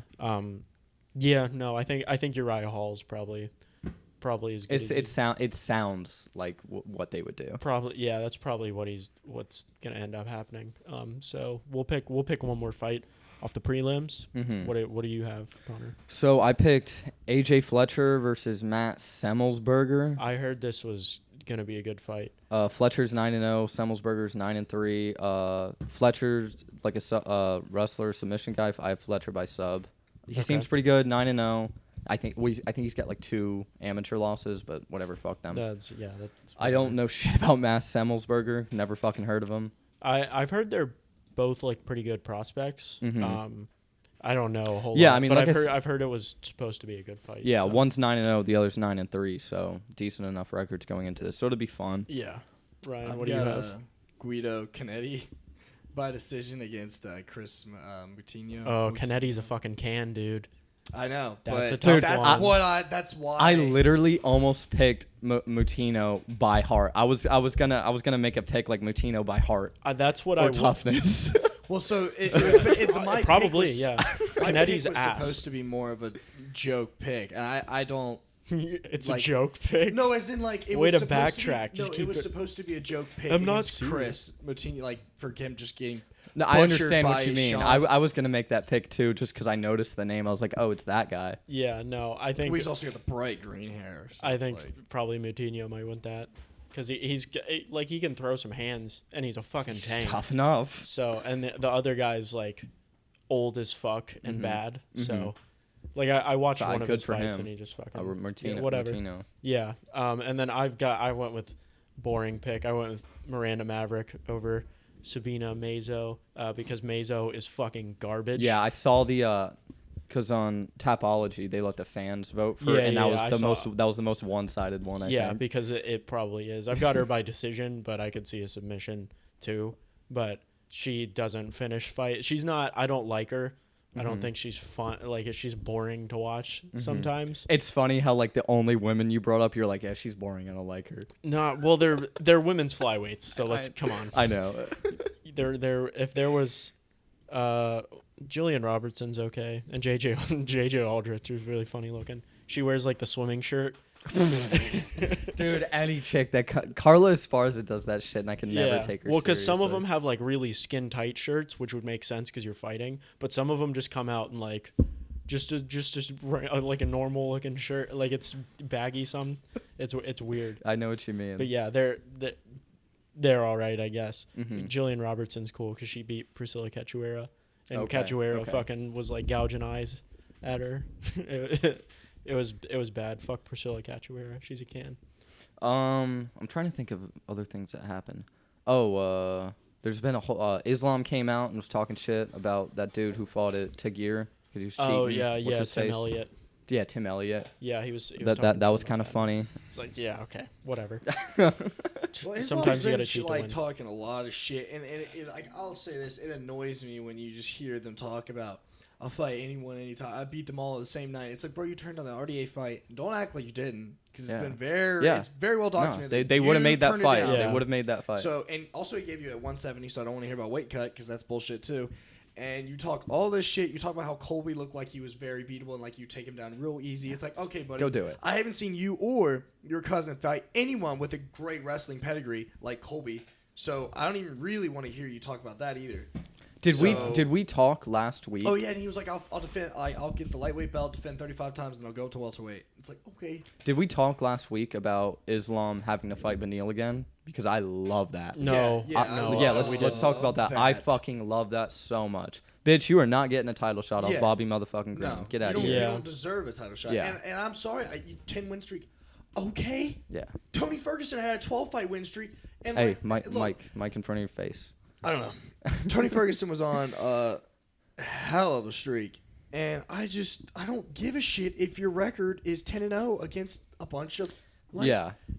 yeah, no, I think Uriah Hall is probably as good. It sounds like what they would do. Probably yeah, that's probably what's gonna end up happening. So we'll pick one more fight off the prelims. Mm-hmm. What do you have, Conor? So I picked AJ Fletcher versus Matt Semmelsberger. I heard this was gonna be a good fight. Fletcher's 9-0, Semmelsberger's 9-3. Fletcher's like a wrestler submission guy. I have Fletcher by sub. He seems pretty good, 9-0. I think he's got like 2 amateur losses, but whatever, fuck them. That's I don't know shit about Matt Semmelsberger. Never fucking heard of him. I've heard they're both like pretty good prospects. Mhm. I don't know a whole Yeah, lot, I mean, but like I've heard it was supposed to be a good fight. Yeah, so. one's 9-0, the other's 9-3, so decent enough records going into this. So it'll be fun. Yeah. Ryan, I've what do you got, have? Guido Canetti by decision against Chris Moutinho. Oh, Canetti's a fucking can, dude. I know. That's but a tough that's one. That's why. I literally almost picked Moutinho by heart. I was gonna make a pick like Moutinho by heart That's what or I toughness. Well, so my probably pick was, yeah. My Canetti's pick was ass. supposed to be more of a joke pick, and I don't. It's like- a joke pick. No, as in like it Way was to supposed backtrack. To be, Just no, keep it was it- supposed to be a joke pick. I'm not against Chris Moutinho, like for him just getting. No, I butchered understand what by you mean. Schaub. I was gonna make that pick too, just because I noticed the name. I was like, oh, it's that guy. Yeah, no, I think He's also got the bright green hair. So I it's think like- probably Moutinho might want that because he's like he can throw some hands and he's a fucking He's tank. tough enough. So and the other guy's like old as fuck and Mhm. bad. Mhm. So like I watched Good one of his for fights him. and he just fucking Martino, yeah, whatever. Martino. Yeah. And then I went with boring pick. I went with Miranda Maverick over Sabina Mazo because Mazo is fucking garbage. Yeah, I saw the because on Tapology they let the fans vote for it, and that was the most one-sided one. I think. Because it probably is. I've got her by decision, but I could see a submission too. But she doesn't finish fight. She's not. I don't like her. I don't Mhm. think she's fun. Like she's boring to watch sometimes. It's funny how like the only women you brought up, you're like, yeah, she's boring. I don't like her. No, well they're women's flyweights, so let's come on. I know. There if there was Jillian Robertson's okay, and JJ Aldrich is really funny looking. She wears like the swimming shirt. Dude, any chick that Carla Esparza does that shit, and I can never take her. Well, because some of seriously. them have like really skin tight shirts, which would make sense because you're fighting. But some of them just come out in like just like a normal looking shirt, like it's baggy. It's weird. I know what you mean. But yeah, they're all right, I guess. Mhm. Jillian Robertson's cool because she beat Priscilla Cachoeira, and Okay, Cachoeira okay. fucking was like gouging eyes at her. It was bad. Fuck Priscilla Cachoeira. She's a can. I'm trying to think of other things that happened. Oh, there's been a whole Islam came out and was talking shit about that dude who fought at Tagir because he was cheating. Oh yeah, What's yeah. his Tim face? Elliott. Yeah, Tim Elliott. Yeah, he was That talking was shit kind about of that. funny. It's like, yeah, okay, whatever. Well, Sometimes you gotta been cheat to like win. talking a lot of shit, and it, like I'll say this, it annoys me when you just hear them talk about I'll fight anyone anytime. I beat them all the same night. It's like, bro, you turned down the RDA fight. Don't act like you didn't, because it's Yeah. been very, Yeah. it's very well No, documented. they would have made that turned it fight. down. Yeah. They would have made that fight. So, and also he gave you at 170, so I don't want to hear about weight cut because that's bullshit too. And you talk all this shit. You talk about how Colby looked like he was very beatable and like you take him down real easy. It's like, okay, buddy, Go do it. I haven't seen you or your cousin fight anyone with a great wrestling pedigree like Colby. So I don't even really want to hear you talk about that either. Did we talk last week? Oh yeah, and he was like, I'll defend. I'll get the lightweight belt, defend 35 times, and I'll go to welterweight. It's like, okay. Did we talk last week about Islam having to fight Beneil again? Because I love that. No. Let's talk about that. I fucking love that so much. Bitch, you are not getting a title shot off Bobby motherfucking Green. No, Get out of here. You don't deserve a title shot. Yeah. And I'm sorry, 10-win streak. Okay. Yeah. Tony Ferguson had a 12-fight win streak. And Hey, Mike Mike in front of your face. I don't know. Tony Ferguson was on a hell of a streak. And I don't give a shit if your record is 10-0 against a bunch of...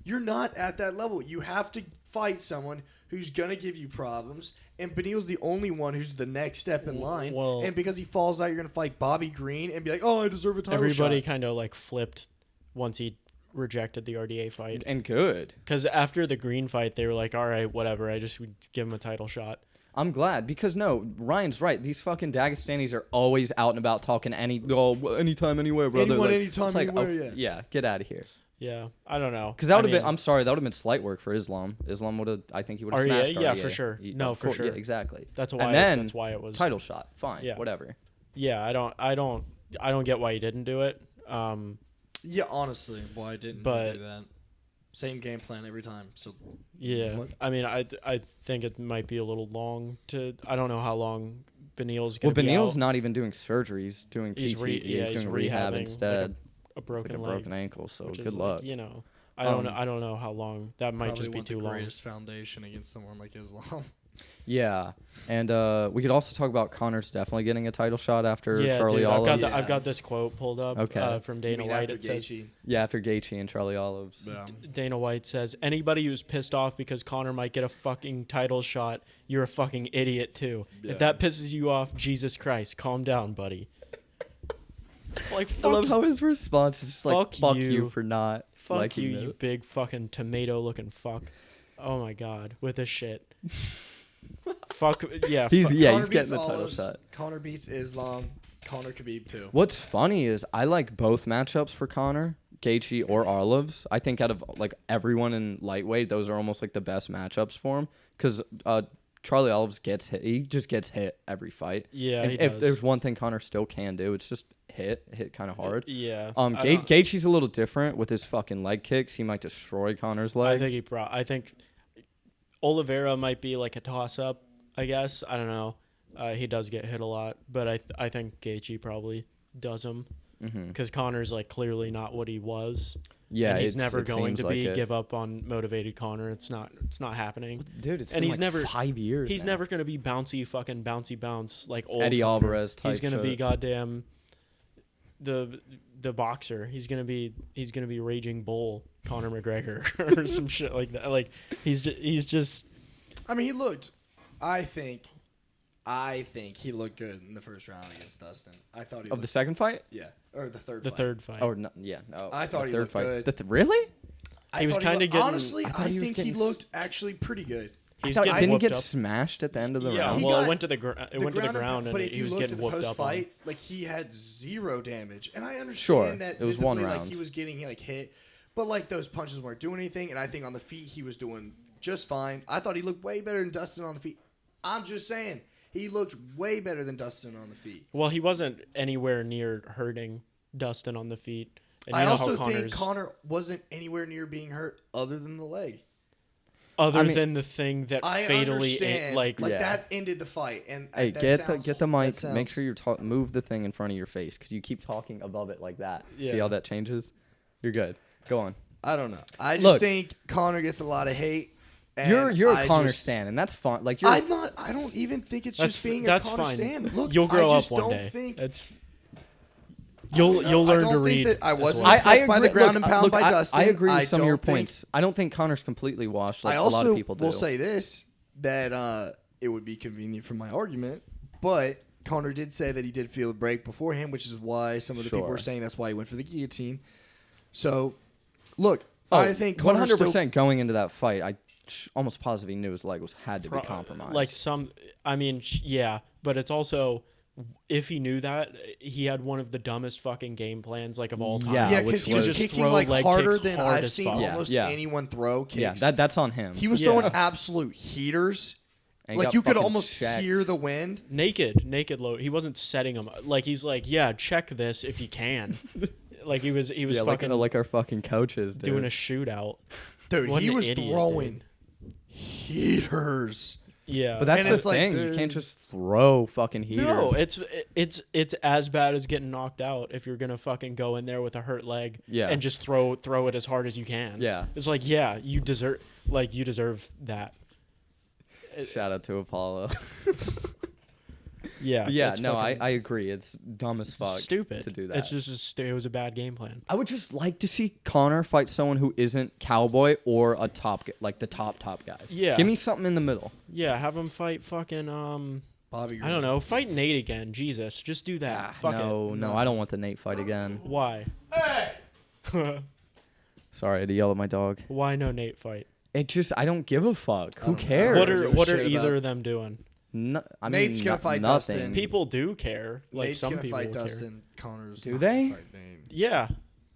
You're not at that level. You have to fight someone who's going to give you problems. And Beneil's the only one who's the next step in line. Well, and because he falls out, you're going to fight Bobby Green and be like, oh, I deserve a title shot. Everybody kind of like flipped once he rejected the RDA fight. And good. Because after the Green fight, they were like, all right, whatever. I just would give him a title shot. I'm glad because no, Ryan's right. These fucking Dagestanis are always out and about talking anytime, anywhere, brother. Anyone, like, anytime, it's like, anywhere, yeah, get out of here. Yeah, I don't know. Because that would have been. I'm sorry, that would have been slight work for Islam. Islam would have. I think he would have smashed. Yeah, RDA. for sure. For sure. Yeah, exactly. That's why. And then that's why it was title shot. Fine. Yeah. Whatever. Yeah, I don't get why he didn't do it. Yeah, honestly, why didn't he do that? Same game plan every time. So yeah, what? I mean, I think it might be a little long to. I don't know how long Beneil's going to be Beneil's out. not even doing surgery. He's doing PT. He's doing rehab instead. Like a broken leg. Broken ankle. So good Like, luck. I don't know how long. That might just be too long. The greatest foundation against someone like Islam. Yeah, and we could also talk about Conor's definitely getting a title shot after Charlie dude, Olives. I've got this quote pulled up from Dana White. After It says, after Gaethje and Charlie Olives. Yeah. Dana White says, anybody who's pissed off because Conor might get a fucking title shot, you're a fucking idiot too. Yeah. If that pisses you off, Jesus Christ, calm down, buddy. Like, I love how his response is just like, fuck you. you for not Fuck liking you, notes. you big fucking tomato-looking fuck. Oh my god, with this shit. Fuck yeah. He's fuck. getting the title shot. Conor beats Islam. Conor Khabib too. What's funny is I like both matchups for Conor, Gaethje or Olives. I think out of like everyone in lightweight, those are almost like the best matchups for him because Charlie Olives gets hit. He just gets hit every fight. Yeah, and he if does. there's one thing Conor still can do, it's just hit kind of hard. Yeah. Gaethje's a little different with his fucking leg kicks. He might destroy Conor's legs. I think Oliveira might be like a toss-up, I guess. I don't know. He does get hit a lot, but I think Gaethje probably does him because Conor's like clearly not what he was. Yeah, and he's never going to be like give up on motivated Conor. It's not happening. Dude, it's and been he's like never 5 years. He's now. never going to be bouncy bounce like old Eddie Conor. Alvarez type. He's going to be shit. goddamn the boxer. He's going to be Raging Bull Conor McGregor or some shit like that. Like he's just. I mean, he looked. I think he looked good in the first round against Dustin. I thought he Of the second fight? Yeah, or the third. The fight. third fight. Oh no, yeah, no. I thought the he third looked fight. good. Really? He was thought kinda looked- getting- Honestly, I I thought he was think he getting looked actually pretty good. He's Didn't he whooped get up. smashed at the end of the Yeah, round? well, got- it went to the ground, but and if he you was looked getting at the whooped up on. post-fight, like he had 0 damage, and I understand Sure, that it was one visibly, like round. he was getting like hit, but like those punches weren't doing anything, and I think on the feet he was doing just fine. I thought he looked way better than Dustin on the feet. I'm just saying he looked way better than Dustin on the feet. Well, he wasn't anywhere near hurting Dustin on the feet. And you I know also how think Conor wasn't anywhere near being hurt other than the leg. than the thing that I fatally understand, Yeah. that ended the fight. And Hey, that get sounds- the mic. that Make sounds- sure you move the thing in front of your face because you keep talking above it like that. See Yeah. how that changes? You're good. Go on. I don't know. I just Look. think Conor gets a lot of hate. And You're a I Conor just- stan, and that's fun. Like you're. I'm not. I don't even think it's just being a that's Conor fine. stan. Look, You'll grow I just up one don't day. think You'll learn don't to think read. that I as wasn't well. impressed by the ground and pound by Dustin. I agree with I some of your don't think- points. I don't think Conor's completely washed like I a also lot of people do. will say this that it would be convenient for my argument, but Conor did say that he did feel a break beforehand, which is why some of the people were saying that's why he went for the guillotine. So, look, I think Conor 100% going into that fight, I almost positively knew his leg had to be compromised. Like yeah, but it's also if he knew that, he had one of the dumbest fucking game plans like of all time. Yeah, Yeah, which because he was was kicking throw like leg harder kicks than hard I've as seen fuck. almost Yeah. anyone throw kicks. yeah, that's on him. He was Yeah. throwing absolute heaters, And he Like got you could fucking almost checked. hear the wind. Naked low. He wasn't setting him. Like he's like, yeah, check this if you can. Like he was fucking like our fucking coaches, dude. doing a shootout. Dude, What he an was idiot, throwing dude. heaters. Yeah, But that's And the it's like, thing. You dude. can't just throw fucking heaters. no, it's as bad as getting knocked out if you're gonna fucking go in there with a hurt leg Yeah. and just throw it as hard as you can. Yeah. It's like, yeah, you deserve that. Shout out to Apollo. Yeah. But yeah, it's no, fucking- I agree. It's dumb as it's fuck stupid to do that. It's just it was a bad game plan. I would just like to see Conor fight someone who isn't Cowboy or a top, like the top guys. Yeah. Give me something in the middle. Yeah, have him fight fucking Bobby I don't know, fight Nate again. Jesus, just do that. Fuck it. No, I don't want the Nate fight again. Why? Sorry, I had to yell at my dog. Why no Nate fight? It just, I don't give a fuck. Who don't know. cares? What are shit either about- of them doing? No, I Nate's mean, gonna fight nothing. Dustin. People do care. Like Nate's some gonna people fight will care. Dustin. Connor's Do not they? gonna fight Nate. Yeah,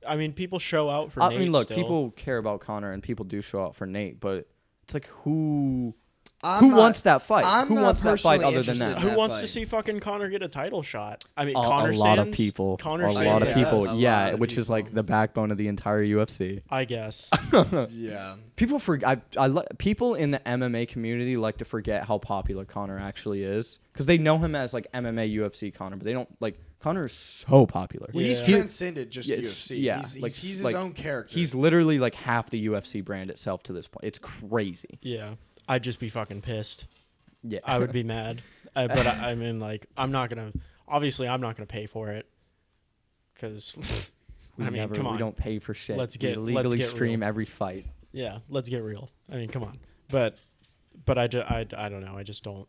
I mean, people show out for I Nate. mean, look, still. people care about Conor and people do show out for Nate, but it's like who I'm not- wants that fight? I'm Who not wants that fight personally other than interested that? in Who that wants to fight. see fucking Conor get a title shot? I mean, A Conor lot of stands, people. Conor A stands, lot of yeah, people. a Yeah, lot of which is like people. the backbone of the entire UFC. I guess. Yeah. People people in the MMA community like to forget how popular Conor actually is because they know him as like MMA UFC Conor, but they don't like Conor is so popular. Well, he's Yeah. transcended just Yeah, UFC. yeah, He's like- his like, own character. He's literally like half the UFC brand itself to this point. It's crazy. Yeah, I'd just be fucking pissed. Yeah, I would be mad. But I mean, like, I'm not gonna pay for it because I mean, come on. We don't pay for shit. Let's We get legally real. stream every fight. Yeah, let's get real. I mean, come on. But I don't know. I just don't.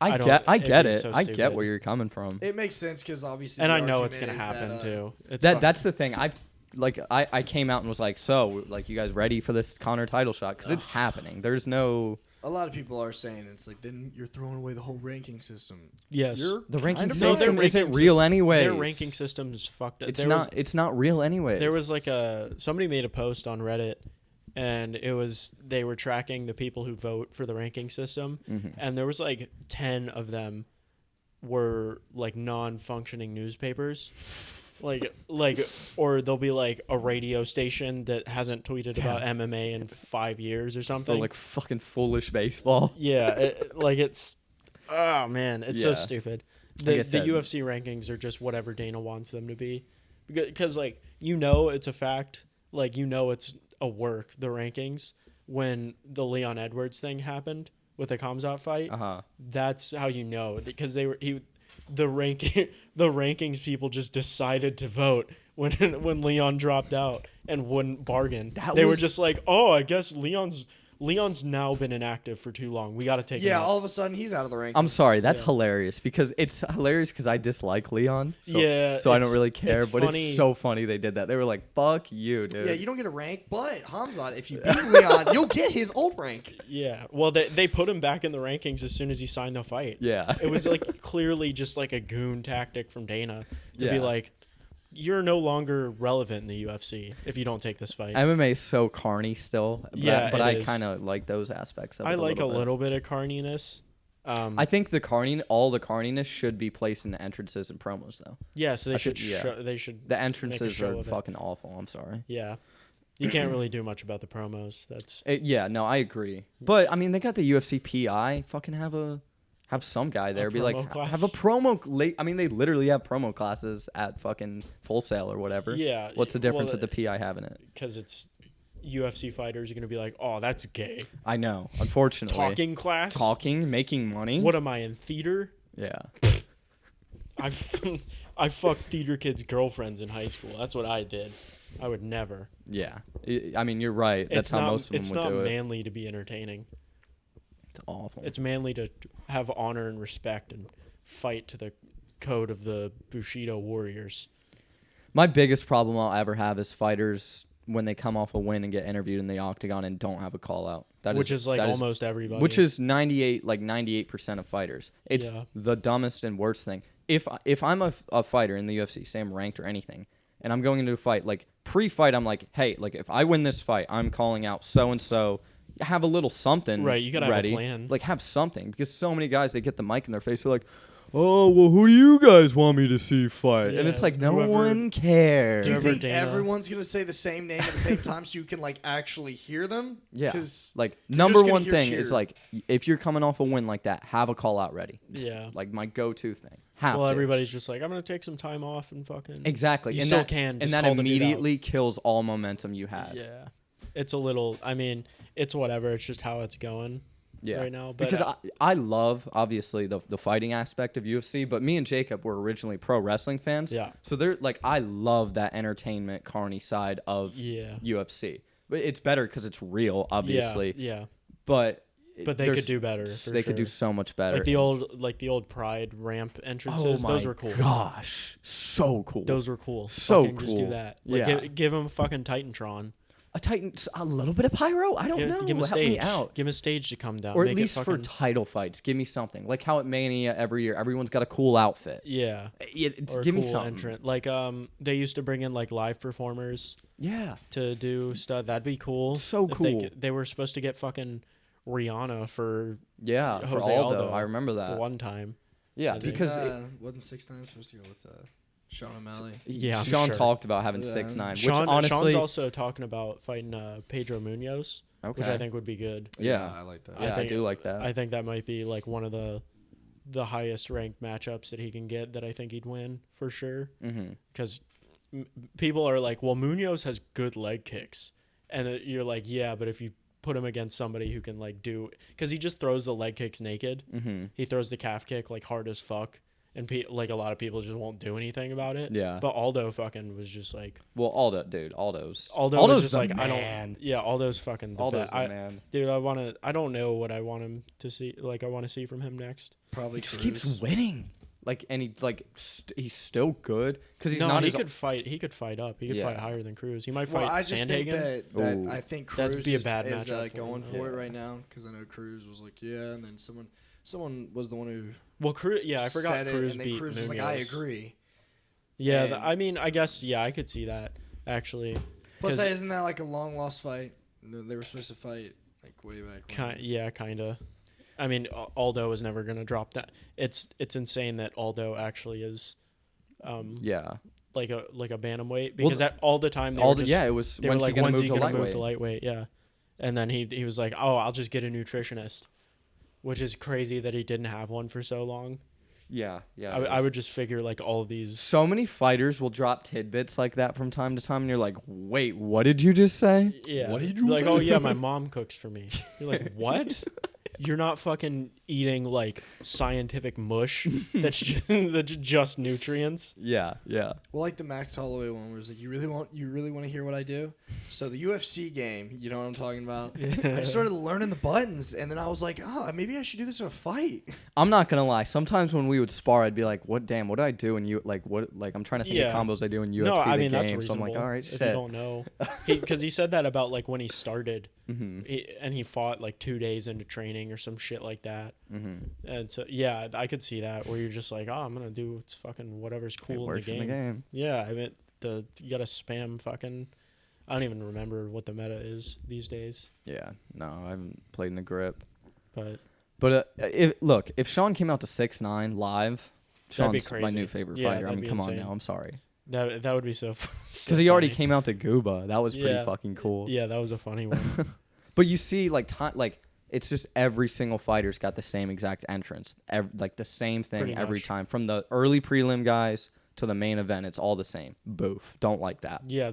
I don't- get it'd be it. so I get stupid. where you're coming from. It makes sense because obviously. And the I know it's argument gonna is happen that, too. It's That's the thing. I came out and was like, so like, you guys ready for this Conor title shot? Because it's happening. There's no. A lot of people are saying it's like then you're throwing away the whole ranking system. yes. The ranking kind of system their isn't ranking real anyway. Their ranking system is fucked up. It's not real anyway. There was like somebody made a post on Reddit, and they were tracking the people who vote for the ranking system, and there was like 10 of them were like non-functioning newspapers. Like, or there'll be like a radio station that hasn't tweeted about MMA in 5 years or something. or like fucking foolish baseball. Yeah, it's oh man, it's so Yeah. stupid. Like The I said- UFC rankings are just whatever Dana wants them to be, because like it's a fact, like it's a work, the rankings. When the Leon Edwards thing happened with the Khamzat fight, that's how you know, because the rankings people just decided to vote when Leon dropped out and wouldn't bargain. They were just like, oh, I guess Leon's now been inactive for too long. We got to take him Yeah, out. all of a sudden he's out of the rankings. I'm sorry, that's Yeah. hilarious because I dislike Leon. So, Yeah, so I don't it's- really care. it's But funny. it's so funny they did that. They were like, "Fuck you, dude." Yeah, you don't get a rank, but Hamzat, if you beat Leon, you'll get his old rank. Yeah, well, they put him back in the rankings as soon as he signed the fight. Yeah. It was like clearly just like a goon tactic from Dana to be Yeah. like, you're no longer relevant in the UFC if you don't take this fight. MMA is so carny still. But Yeah, but it I is. kind of like those aspects of it. I like a bit. little bit of carniness. I think all the carniness should be placed in the entrances and promos though. Yeah, so they I should should- yeah. they should The entrances show are of it. fucking awful. I'm sorry. Yeah. You can't really do much about the promos. That's Yeah, no, I agree. But I mean, they got the UFC PI. Fucking have some guy there be like promo class? have a promo. I mean, they literally have promo classes at fucking Full Sail or whatever. Yeah, What's the difference well, of the PI having it? because it's UFC fighters are going to be like, "Oh, that's gay." I know. Unfortunately, Talking class? making money. What am I in theater? Yeah. I fucked theater kids' girlfriends in high school. That's what I did. I would never. Yeah. I mean, you're right. That's how most of them It's would not do it. manly to be entertaining. It's awful. It's manly to have honor and respect and fight to the code of the Bushido warriors. My biggest problem I'll ever have is fighters when they come off a win and get interviewed in the octagon and don't have a call out. Which is like almost everybody. Which is 98% of fighters. It's Yeah. the dumbest and worst thing. If I'm a fighter in the UFC, say I'm ranked or anything, and I'm going into a fight, like pre-fight, I'm like, hey, like if I win this fight, I'm calling out so and so. have a little something Right, you gotta ready. have a plan. Like, have something. Because so many guys, they get the mic in their face. They're like, oh, well, who do you guys want me to see fight? And Yeah, it's like, no whoever- one cares. Do you Whoever think Dana- everyone's gonna say the same name at the same time so you can like actually hear them? Yeah. 'Cause Like, you're number just gonna one hear thing cheer. is, like, if you're coming off a win like that, have a call out ready. Yeah. Like, my go-to thing. Have Well, to. everybody's just like, I'm gonna take some time off and fucking. Exactly. You and still that, can, And just that call the dude out. immediately kills all momentum you had. Yeah. It's a little. I mean, it's whatever. It's just how it's going. Yeah. Right now, but because I love, obviously, the fighting aspect of UFC, but me and Jacob were originally pro wrestling fans. Yeah. So they're like, I love that entertainment, carny side of Yeah. UFC. But it's better because it's real, obviously. Yeah. But But they could do better. They could do so much better. Like the old Pride ramp entrances. Oh those my were cool. gosh, so cool. Those were cool. So Fucking Just do cool. that. Like, Yeah. give him fucking Titantron. a Titan, a little bit of pyro. I don't know. Give him a Help me stage. out. Give him a stage to come down. Or at Make it least for fucking- title fights, give me something like how at Mania every year, everyone's got a cool outfit. Yeah. Or a Give me cool something. entrant. Like they used to bring in like live performers Yeah. to do stuff. That'd be cool. So If cool. They were supposed to get fucking Rihanna for Yeah, for Jose Aldo. Aldo I remember the that. one time. Yeah, I think, because wasn't 6ix9ine supposed to go with Sean O'Malley? Yeah, I'm Sean sure. talked about having Yeah. 6ix9ine, which Sean's honestly, also talking about fighting Pedro Munoz, which Okay. I think would be good. yeah, I like that. yeah, I think- do like that. I think that might be like one of the highest ranked matchups that he can get that I think he'd win for sure. Mm-hmm. Because people are like, well, Munoz has good leg kicks. And you're like, yeah, but if you put him against somebody who can like do, because he just throws the leg kicks naked. Mm-hmm. He throws the calf kick like hard as fuck. And like a lot of people just won't do anything about it. Yeah. But Aldo fucking was just like, Well, Aldo's Aldo was just the like, I man. don't, yeah, Aldo's fucking the Aldo's best. the man. Dude, I don't know what I want him to see. Like, I want to see from him next. Probably He just Cruz. keeps winning. Like, and he's still good because he's no, not he as could fight. He could fight up. He could Yeah. fight higher than Cruz. He might Well, fight I just think Sandhagen. that Ooh. I think That'd Cruz be a is, bad is matchup for going him. for it Yeah. right now because I know Cruz was like, yeah, and then someone was the one who Well, Cruz. Yeah, I forgot said Cruz it, and then beat Cruz Munoz. was like, I agree. Yeah, And- I mean, I guess I could see that actually. Plus, 'Cause isn't that like a long lost fight? They were supposed to fight like way back. when. Kinda. I mean, Aldo is never gonna drop that. It's insane that Aldo actually is, yeah. like a bantamweight because that all the time It was they were when's like, he gonna when's move he to gonna move lightweight? to lightweight? Yeah, and then he was like, oh, I'll just get a nutritionist, which is crazy that he didn't have one for so long. Yeah, yeah. I would just figure like all of these. So many fighters will drop tidbits like that from time to time, and you're like, wait, what did you just say? Yeah. What did you like? say? Oh yeah, my mom cooks for me. You're like, what? You're not fucking eating like scientific mush that's just nutrients. Yeah, yeah. Well, like the Max Holloway one, where it's like, you really want to hear what I do? So the UFC game, you know what I'm talking about? I started learning the buttons, and then I was like, oh, maybe I should do this in a fight. I'm not gonna lie. Sometimes when we would spar, I'd be like, "What? Damn, what do I do?" And you like, what? Like, I'm trying to think Yeah. of combos I do in UFC No, I the mean that's game. So reasonable. I'm like, all right, if you shit. don't know, because he said that about like when he started, Mm-hmm. and he fought like 2 days into training or some shit like that. Mm-hmm. And so yeah, I could see that where you're just like, oh, I'm gonna do it's fucking whatever's It cool works in the game. Yeah, I mean you gotta spam fucking. I don't even remember what the meta is these days, Yeah. No, I haven't played in a grip. but But if Sean came out to 6'9" live, That'd be Sean's my crazy. new favorite Yeah, fighter. I that'd mean, be come on insane. now. I'm sorry. that would be so. Because he already came out to Gooba. That was pretty Yeah. fucking cool. Yeah, that was a funny one. But you see, like it's just every single fighter's got the same exact entrance, like the same thing Pretty every much. time. From the early prelim guys to the main event, it's all the same. Boof. Don't like that. Yeah,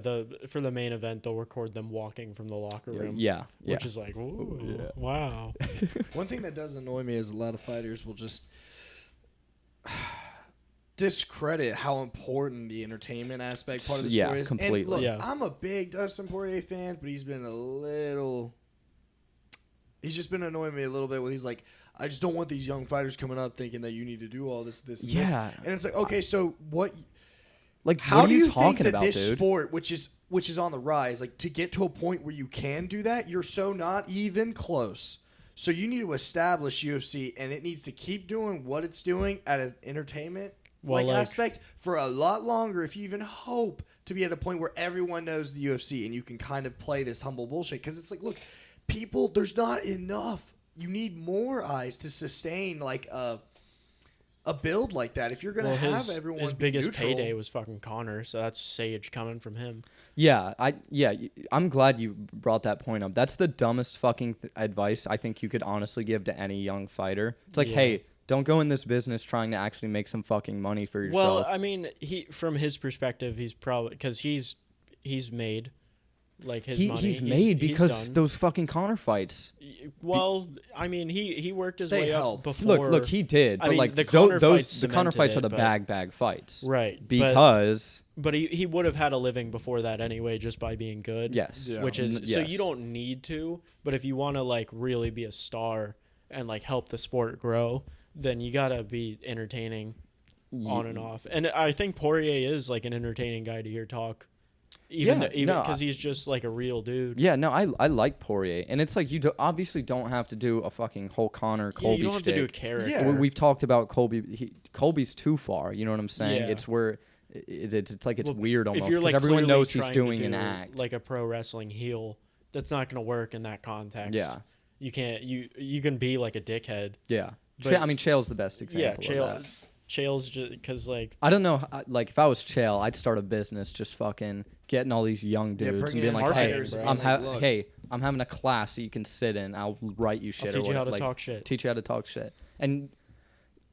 for the main event, they'll record them walking from the locker room. Yeah. Yeah. Which is like, ooh, yeah. wow. One thing that does annoy me is a lot of fighters will just discredit how important the entertainment aspect part of the Yeah, sport is. completely. And look, Yeah. I'm a big Dustin Poirier fan, but he's just been annoying me a little bit when he's like, I just don't want these young fighters coming up thinking that you need to do all this, and this. Yeah. And it's like, okay, so what? Like, How what are do you you think talking that about, this dude? sport, which is on the rise, like to get to a point where you can do that, you're so not even close. So you need to establish UFC, and it needs to keep doing what it's doing at an entertainment Well, like- aspect for a lot longer. If you even hope to be at a point where everyone knows the UFC and you can kind of play this humble bullshit, because it's like, look, there's not enough. You need more eyes to sustain like a build like that. If you're gonna have everyone his be biggest neutral, payday was fucking Conor, so that's sage coming from him. Yeah, I'm glad you brought that point up. That's the dumbest fucking advice I think you could honestly give to any young fighter. It's like, hey, don't go in this business trying to actually make some fucking money for yourself. Well, I mean, from his perspective, he's probably because he's made like his money. He's made because those fucking Conor fights. Well, I mean, he worked his way up before. Look, he did. I but mean, like the Conor fights the Conor fights are the cemented it, bag fights, right? Because but he would have had a living before that anyway, just by being good. Yes, which is so you don't need to. But if you want to like really be a star and like help the sport grow, then you gotta be entertaining on and off. And I think Poirier is like an entertaining guy to hear talk. Even because he's just like a real dude. Yeah, no, I like Poirier, and it's like obviously don't have to do a fucking whole Conor Colby. You don't have to do a character. Yeah. We've talked about Colby. Colby's too far. You know what I'm saying? Yeah. It's where it's like it's weird almost because like everyone knows he's doing an act, like a pro wrestling heel. That's not going to work in that context. Yeah, you can't. You can be like a dickhead. Yeah, but, I mean, Chael's the best example. Yeah, of that. Chael's just because like I don't know, like if I was Chael, I'd start a business just fucking getting all these young dudes and being like, hey, I'm having a class that you can sit in. I'll write you shit. I'll teach you how to like, talk shit. Teach you how to talk shit. And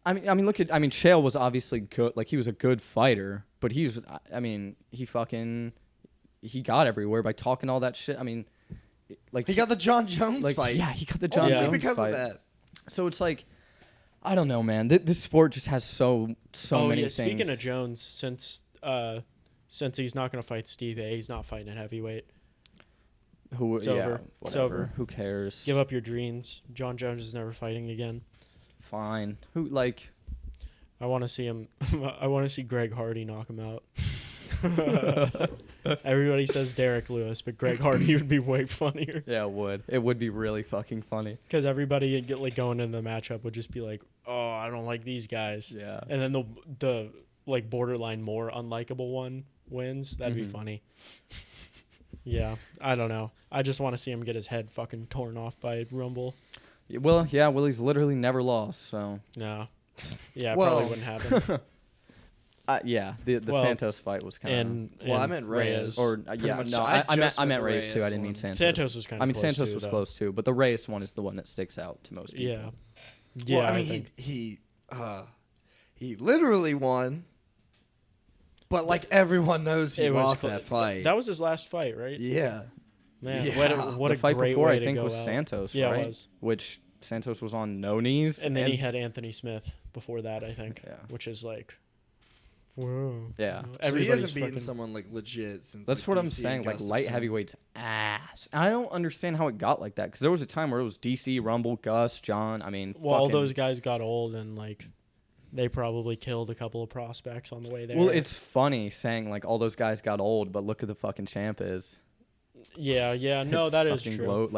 I mean, Chael was obviously good. Like he was a good fighter, but he got everywhere by talking all that shit. I mean, like he got the John Jones fight. Yeah, he got the John Jones because fight. of that. So it's like, I don't know, man. This sport just has so many things. Speaking of Jones, since he's not going to fight Steve A, he's not fighting at heavyweight. It's over. It's over. Who cares? Give up your dreams. John Jones is never fighting again. Fine. I want to see him. I want to see Greg Hardy knock him out. Everybody saes Derrick Lewis, but Greg Hardy would be way funnier. Yeah, it would. It would be really fucking funny. Because everybody going into the matchup would just be like, "Oh, I don't like these guys." Yeah. And then the like borderline more unlikable one wins. That'd be funny. Yeah, I don't know. I just want to see him get his head fucking torn off by Rumble. Well, yeah, Willie's literally never lost, so. No. Yeah, probably wouldn't happen. The Santos fight was kind of. I meant Reyes. I meant Reyes too. I didn't mean Santos. Santos was kind of. Santos was close too, but the Reyes one is the one that sticks out to most people. Yeah. Well, I mean, he literally won, but like everyone knows he lost that fight. That was his last fight, right? Yeah. Man, yeah. what the a fight great before way I think to go was out. Santos, yeah, right? It was. Which Santos was on no knees, and then he had Anthony Smith before that, I think. Yeah. Which is like, whoa. Yeah. So he hasn't beaten someone like legit since. That's what I'm saying. Like light heavyweight's ass. And I don't understand how it got like that because there was a time where it was DC, Rumble, Gus, John. I mean, well, all those guys got old and like. They probably killed a couple of prospects on the way there. Well, it's funny saying like all those guys got old, but look who the fucking champ is. Yeah, no, that is true.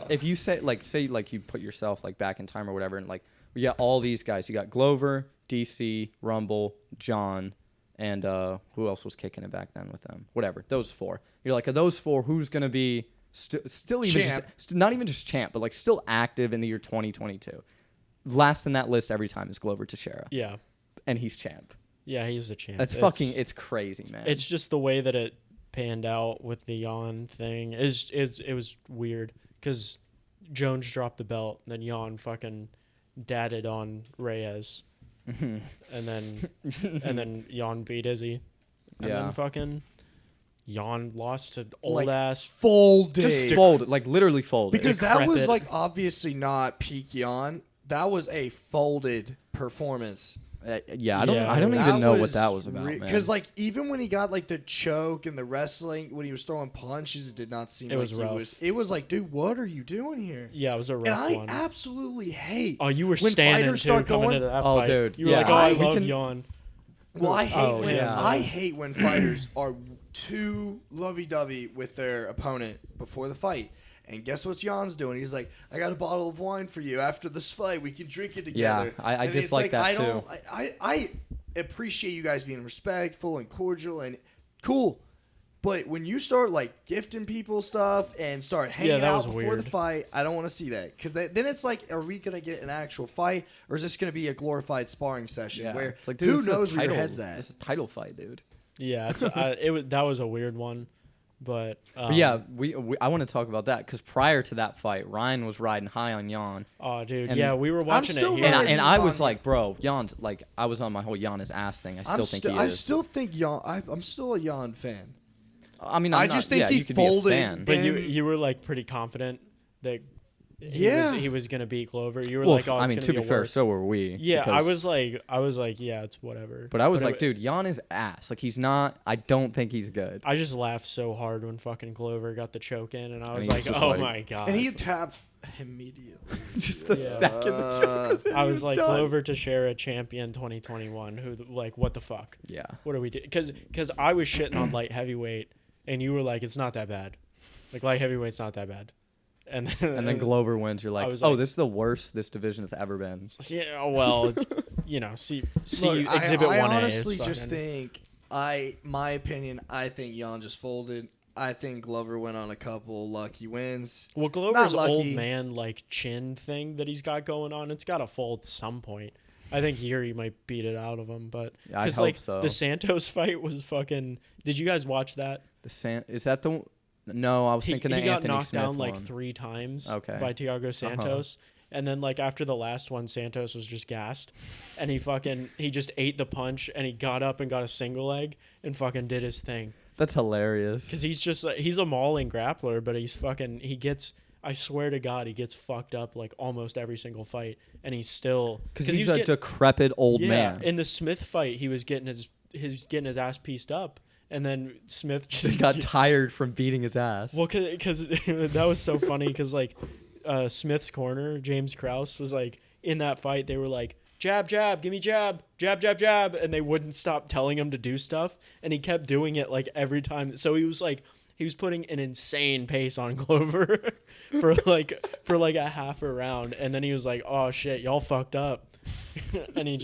If you say you put yourself like back in time or whatever, and like we got all these guys. You got Glover, DC, Rumble, John, and who else was kicking it back then with them? Whatever, those four. You're like, of those four, who's gonna be still even not even just champ, but like still active in the year 2022? Last in that list every time is Glover Teixeira. Yeah. And he's champ. Yeah, he's a champ. It's crazy, man. It's just the way that it panned out with the Jan thing. It was weird because Jones dropped the belt, and then Jan fucking dadded on Reyes. and then Jan beat Izzy. And then fucking Jan lost to old ass. Folded. Just folded. Like literally folded. Because that was like obviously not peak Jan. That was a folded performance. I don't even know what that was about. Because like even when he got like the choke and the wrestling, when he was throwing punches, it did not seem like he was. It was like, dude, what are you doing here? Yeah, it was a rough one. And I absolutely hate. Oh, you were when standing fighters too, start coming going. into that fight. Dude, you were like, oh, I love Jan. Well, I hate when fighters are too lovey-dovey with their opponent before the fight. And guess what Jan's doing? He's like, I got a bottle of wine for you. After this fight, we can drink it together. Yeah, I dislike that too. I appreciate you guys being respectful and cordial and cool. But when you start like gifting people stuff and start hanging that out was before the weird. fight, I don't want to see that. Because then it's like, are we going to get an actual fight, or is this going to be a glorified sparring session where it's like, dude, who this is a knows where your title- head's at? This is a title fight, dude. Yeah, that was a weird one, but But yeah, I want to talk about that because prior to that fight, Ryan was riding high on Jan. Oh, dude, And yeah, we were watching still it here. And riding I was on- like, bro, Jan's like, I was on my whole Jan is ass thing. I still think he is. I still think Jan. I'm still a Jan fan. I mean, I just think he you could be a folded, fan. But and- you were like pretty confident that Yeah. he was gonna beat Glover. You were Well, like, oh, I it's mean, gonna to be be a fair, work. so were we. Yeah, I because- was like, yeah, it's whatever. But I was like, it- dude, Jan is ass. Like, he's not. I don't think he's good. I just laughed so hard when fucking Glover got the choke in, and I was he like, was just oh like- my god. And he tapped immediately. Just the Yeah. second the joke was in, I he was like, done. Glover Teixeira champion 2021. Who like, what the fuck? Yeah. What do we do? Because I was shitting on light heavyweight, and you were like, it's not that bad. Like light heavyweight's not that bad. And And then Glover wins. You're like, was oh, like- this is the worst this division has ever been. Yeah, well, it's, see Look, exhibit 1A. I is honestly just fucking- think, my opinion, I think Jan just folded. I think Glover went on a couple lucky wins. Well, Glover's Not old lucky. man like chin thing that he's got going on, it's got to fold at some point. I think Yuri might beat it out of him, but Yeah, I 'cause, hope like so. the Santos fight was fucking. Did you guys watch that? Is that the? No, I was He thinking the got Anthony knocked Smith down like one. 3 times Okay. by Thiago Santos. And then like after the last one, Santos was just gassed, and he just ate the punch, and he got up and got a single leg and fucking did his thing. That's hilarious. Because he's just he's a mauling grappler, but he gets. I swear to God, he gets fucked up like almost every single fight, and he's still Because he he's was a decrepit old man. In the Smith fight, he was getting his ass pieced up, and then Smith just He got tired from beating his ass. Well, because that was so funny. Because like Smith's corner, James Krause was like in that fight. They were like jab, jab, give me jab, jab, jab, jab, and they wouldn't stop telling him to do stuff, and he kept doing it like every time. So he was putting an insane pace on Glover for like a half a round, and then he was like, oh shit, y'all fucked up, and he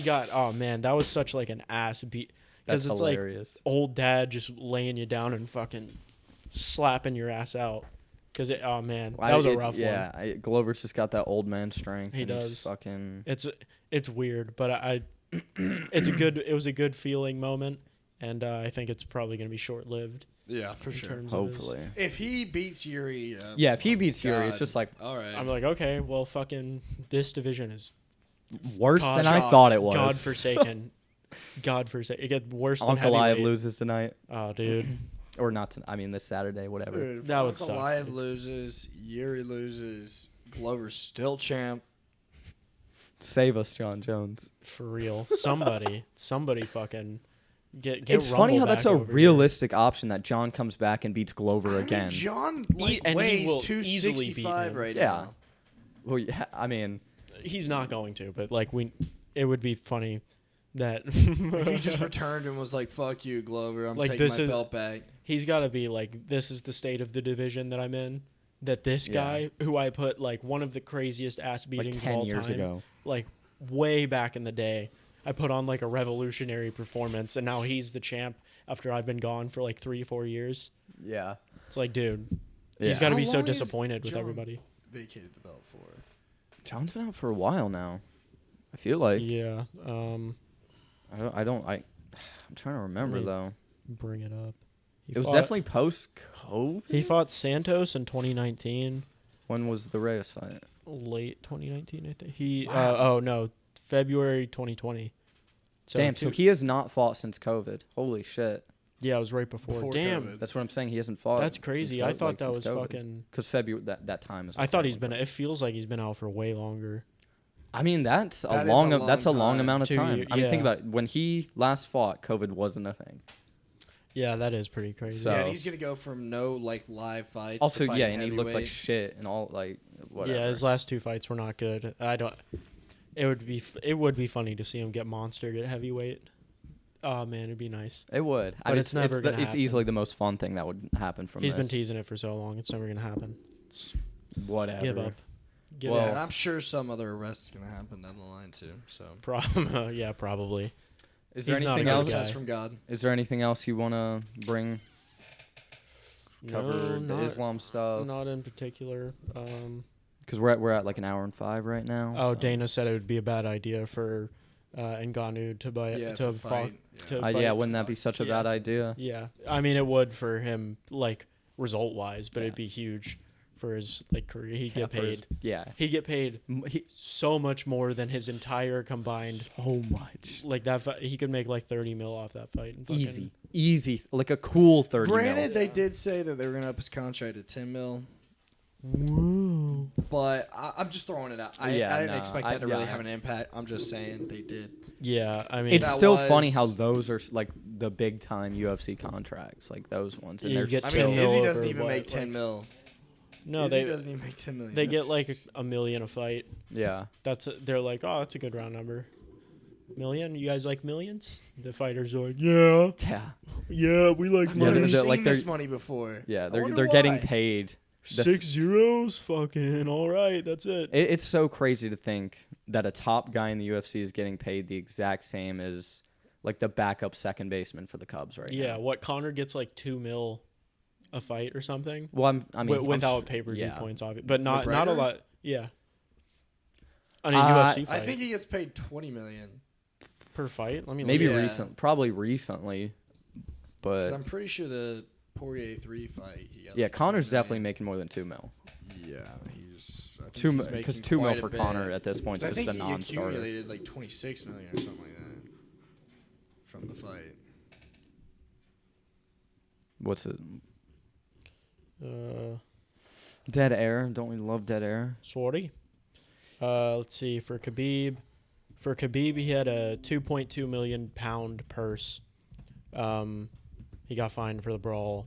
got oh man, that was such like an ass beat. That's Because it's hilarious. like old dad just laying you down and fucking slapping your ass out. Because oh man, that was a rough one. Yeah, Glover's just got that old man strength. He and does. Just fucking. It's weird, but it was a good feeling moment, and I think it's probably gonna be short lived. Yeah, for in sure. terms of his- Hopefully. If he beats Yuri, Yeah, if he beats Yuri, it's God. just like all right. I'm like, okay, well, fucking this division is worse God than I shocked. thought it was. godforsaken. Godforsaken. It gets worse than Ankalaev heavyweight. loses tonight, Oh, dude. or not? I mean, this Saturday, whatever. Dude, That would suck, Ankalaev dude. loses, Yuri loses, Glover's still champ. Save us, John Jones. For real. Somebody fucking get It's funny Rumble how that's back a over here. realistic option that John comes back and beats Glover again. John and he weighs will easily beat 265 him. right Yeah. now. Well, yeah, I mean, He's not going to, but like it would be funny that If he just returned and was like, "Fuck you, Glover, I'm Like, taking this my is- belt back." he's got to be like, this is the state of the division that I'm in. That this Yeah. guy, who I put like one of the craziest ass like beatings of 10 all years time, ago. like way back in the day, I put on like a revolutionary performance, and now he's the champ after I've been gone for like 3-4 years. Yeah. It's like, dude, Yeah. he's got to How be so long is disappointed with John everybody. Vacated the belt for. John's been out for a while now. I feel like. Yeah. I'm trying to remember Wait. though. Bring it up. It was definitely post COVID. He fought Santos in 2019. When was the Reyes fight? Late 2019, I think. He Wow. oh no, February 2020. Damn, so he has not fought since COVID. Holy shit. yeah, it was right before. Before Damn, COVID. That's what I'm saying. He hasn't fought. that's crazy. I thought that was COVID. fucking. Because February that time is. I thought he's been. It feels like he's been out for way longer. I mean, that's That a is long. a long That's a long time. amount of 2 time. years, I mean, think yeah. about it. When he last fought, COVID wasn't a thing. Yeah, that is pretty crazy. So- Yeah, and he's gonna go from no like live fights. Also, to yeah, fighting and he looked like heavyweight. shit and all like whatever. Yeah, his last 2 fights were not good. I don't. It would be funny to see him get monstered at heavyweight. Oh man, it'd be nice. It would. I But mean, it's never gonna It's happen. easily the most fun thing that would happen from He's this. been teasing it for so long. It's never gonna happen. Whatever. Give up. Give Well- Yeah, up. and I'm sure some other arrest's gonna happen down the line too. So Yeah, probably. Is there He's not a anything good else? guy. Test from God. Is there anything else you want to bring? Cover the not, Islam stuff? Not in particular. Because we're at like an hour and 5 right now. Oh, so. Dana said it would be a bad idea for Ngannou to buy to fight. Yeah, wouldn't that be such a bad idea? Yeah, I mean it would for him, like result wise, but it'd be huge for his like career. He'd get paid. He'd get paid so much more than his entire combined. So much. Like that, he could make like 30 mil off that fight. And Easy, like a cool 30 Granted, mil. they did say that they were gonna up his contract to 10 mil. But I'm just throwing it out. I didn't expect that to really have an impact. I'm just saying they did. Yeah, I mean it's still funny how those are like the big time UFC contracts, like those ones, and they're. I mean, Izzy doesn't even make 10 mil. No, Izzy doesn't even make 10 million. They get like a million a fight. Yeah, they're like, oh, that's a good round number. Million? You guys like millions? The fighters are like, yeah, we like money. I've seen this money before. Yeah, they're getting paid. 6 zeros, fucking all right. That's it. It's so crazy to think that a top guy in the UFC is getting paid the exact same as like the backup second baseman for the Cubs right now. Yeah, what Conor gets like 2 mil a fight or something. Well, I mean, without pay-per-view points, obviously, but not a lot. Yeah, on a UFC fight. I think he gets paid 20 million per fight. Let me maybe probably recently, but I'm pretty sure the Poirier 3 fight. He got Conor's definitely making more than 2 mil. Yeah, he's 2 mil for Conor at this point is just a non-starter. I think he accumulated like 26 million or something like that from the fight. What's it? Dead air. Don't we love dead air? Sorry. Let's see. For Khabib, he had a 2.2 million pound purse. He got fined for the brawl.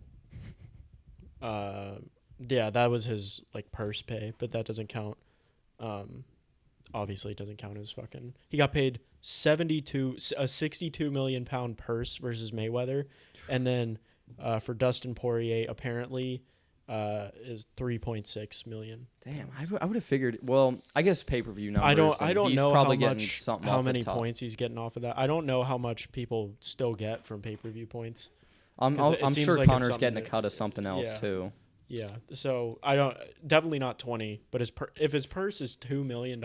Yeah, that was his like purse pay, but that doesn't count. Obviously, it doesn't count as fucking. He got paid a 62 million pound purse versus Mayweather, and then for Dustin Poirier, apparently, is 3.6 million. Damn, I would have figured. Well, I guess pay-per-view numbers. I don't he's know probably how many points he's getting off of that. I don't know how much people still get from pay-per-view points. I'm sure like Conor's getting a cut of something else too. Yeah, so I don't definitely not 20, but if his purse is $2 million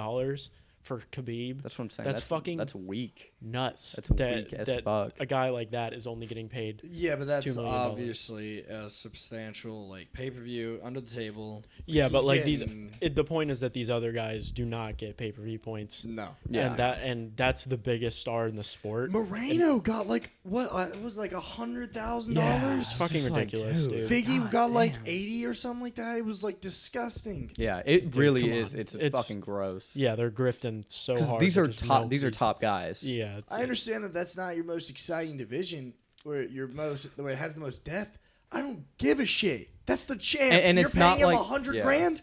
for Khabib, that's what I'm saying. That's weak. Nuts. That's weak as fuck. A guy like that is only getting paid. Yeah, but that's obviously a substantial like pay-per-view under the table. Yeah, but like the point is that these other guys do not get pay-per-view points. No. Yeah, and that's the biggest star in the sport. Moreno got like what? It was like $100,000. Yeah, it's fucking ridiculous, dude. Figgy got like 80 or something like that. It was like disgusting. Yeah, it really is. It's fucking gross. Yeah, they're grifting so hard. These are top guys. Yeah, I understand that that's not your most exciting division, where where it has the most depth. I don't give a shit. That's the champ. And you're it's paying not him like $100,000.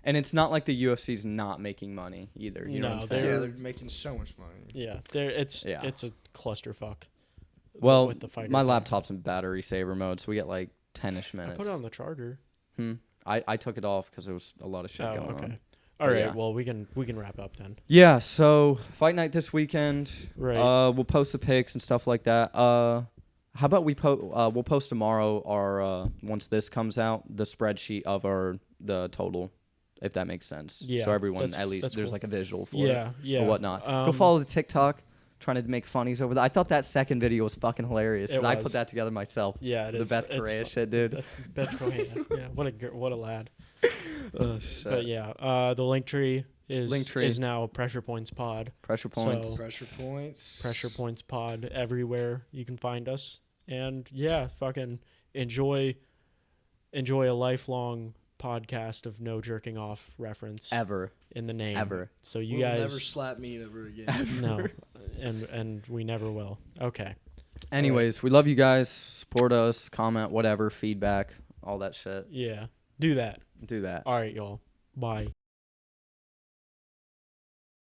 And it's not like the UFC's not making money either. You know what I'm saying? They're making so much money. Yeah, it's a clusterfuck. Well, with the my laptop's in battery saver mode, so we get like 10-ish minutes. I put it on the charger. I took it off because there was a lot of shit going on. All right, well we can wrap up then. Yeah, so fight night this weekend. Right. We'll post the picks and stuff like that. How about we'll post tomorrow our once this comes out, the spreadsheet of the total, if that makes sense. Yeah. So everyone at least there's cool. like a visual for it. Yeah. Or whatnot. Go follow the TikTok. Trying to make funnies over that. I thought that second video was fucking hilarious because I put that together myself. Yeah, it is. The Beth Correa shit, dude. Beth Correa. Yeah, what a lad. Oh shit. But yeah, the Linktree is now Pressure Points Pod. Pressure Points. So, Pressure Points Pod everywhere you can find us. And yeah, fucking enjoy a lifelong podcast of no jerking off reference ever in the name ever. So you we'll guys never slap me ever again. No, and we never will. Okay. Anyways, we love you guys. Support us, comment, whatever, feedback, all that shit. Yeah, do that. Do that. All right, y'all. Bye.